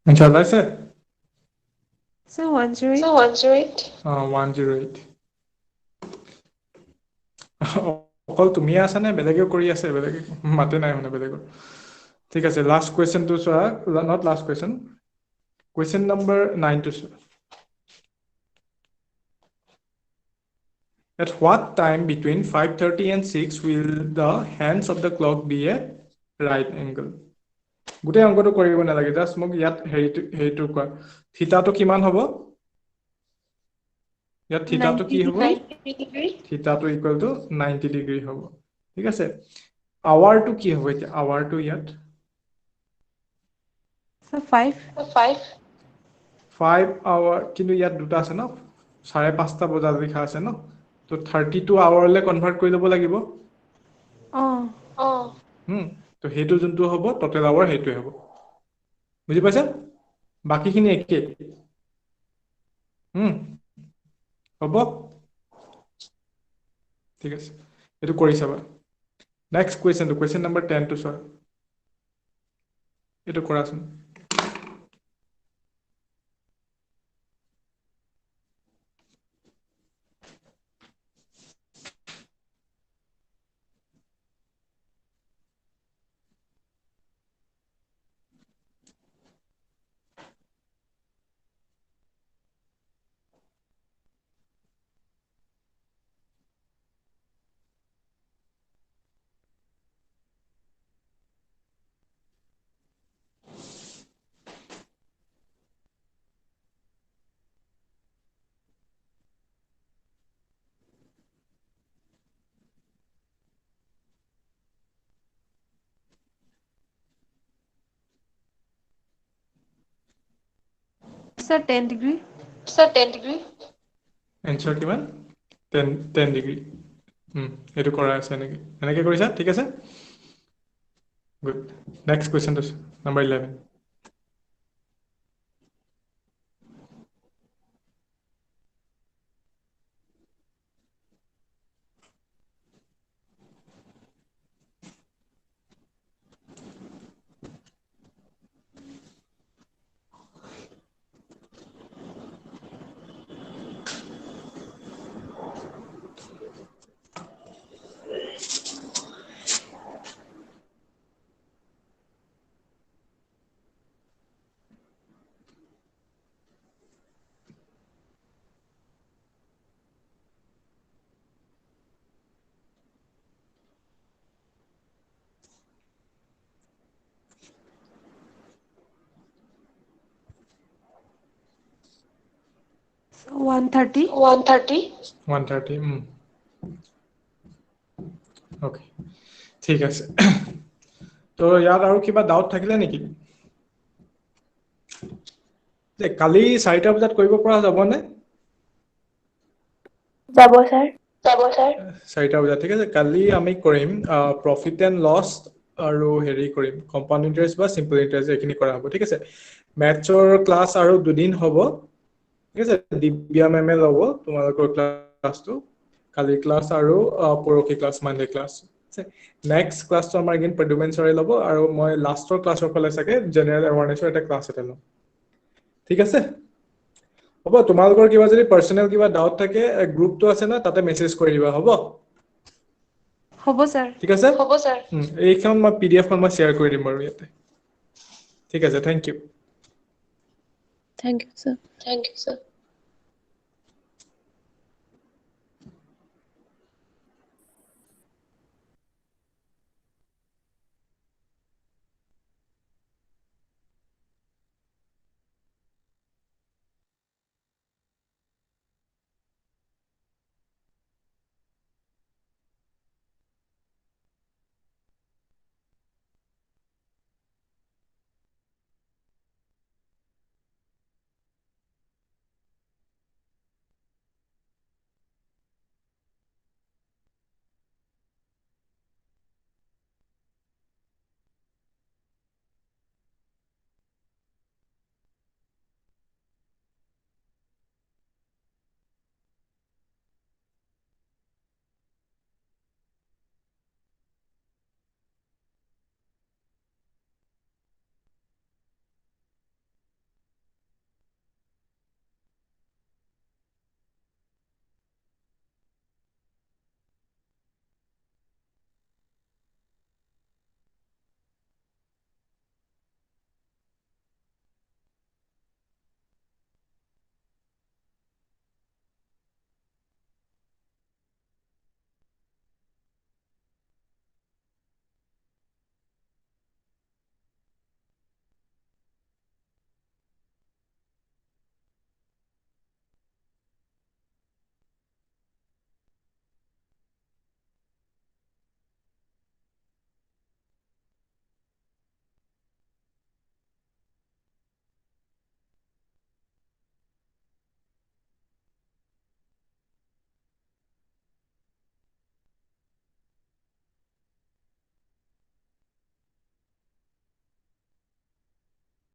Shall I say? So 108. 108. 108. অকল তুমি আছা নে বেলেগে কৰি আছে বেলেগে মাতে নাই মানে বেলেগৰ ঠিক আছে লাষ্ট কোৱেশ্চন টু চোৱা not last question question number 9 টু চোৱা At what time between 5:30 and 6 will the hands of the clock be at right angle? গোটেই অংকটো কৰিব নালাগে জাস্ট মোক ইয়াত হেৰিটো কোৱা থিতাটো কিমান হ'ব ইয়াত থিতাটো কি হ'ব 90 degree. থিতাটো ইকুৱেল টু 90 ডিগ্ৰী হ'ব ঠিক আছে আৱাৰটো কি হ'ব এতিয়া আৱাৰটো ইয়াত So 5. 5. 5 আৱাৰ কিন্তু ইয়াত দুটা আছে ন 5:30 বজাত লিখা আছে ন তো 32 আৱাৰলৈ কনভাৰ্ট কৰি ল'ব লাগিব Oh. তো সেইটো যোনটো হ'ব টোটেল আৱাৰ সেইটোৱে হ'ব বুজি পাইছা বাকিখিনি একে হ'ব ঠিক আছে এটো কৰি চাবা নেক্সট কোৱেশ্চন নম্বৰ 10 টু চোৱা এটো কৰাচোন Sir 10 degree. Sir, 10 degree. Answer কিমান 10 ডিগ্ৰী এটো কৰা আছে এনেকে কৰিছা ঠিক আছে good next question number 11 So 130. 130. 130 okay ঠিক আছে তো ইয়াত আৰু কিবা ডাউট থাকিলে নেকি যে কালি 4টা বজাত কৰিব পৰা যাবনে যাব স্যাৰ 4টা বজাত ঠিক আছে কালি আমি কৰিম প্ৰফিট এণ্ড লছ আৰু হেৰি কৰিম কম্পাউণ্ড ইন্টাৰেষ্ট বা সিম্পল ইন্টাৰেষ্ট এখিনি কৰা হ'ব ঠিক আছে মেথছৰ ক্লাছ আৰু দুদিন হ'ব ঠিক আছে দিব্যা মেমে ল'ব তোমালোকৰ ক্লাছটো কালি ক্লাছ আৰু পৰকি ক্লাছ মানডে ক্লাছ নেক্সট ক্লাছটো আমাৰ গিন প্ৰডুমেন সৰে ল'ব আৰু মই লাষ্টৰ ক্লাছৰ ফালে চাগে জেনেৰেল এৱাৰনেছৰ এটা ক্লাছ এটা ল'ম ঠিক আছে হ'ব তোমালোকৰ কিবা যদি পাৰ্সোনাল কিবা ডাউট থাকে গ্ৰুপটো আছে না তাতে মেসেজ কৰি দিবা হ'ব হ'ব স্যার ঠিক আছে হ'ব স্যার এইখন মই পিডিএফ খন মই শেয়াৰ কৰি দিম বাৰু ইয়াতে ঠিক আছে thank you Thank you, sir. Thank you sir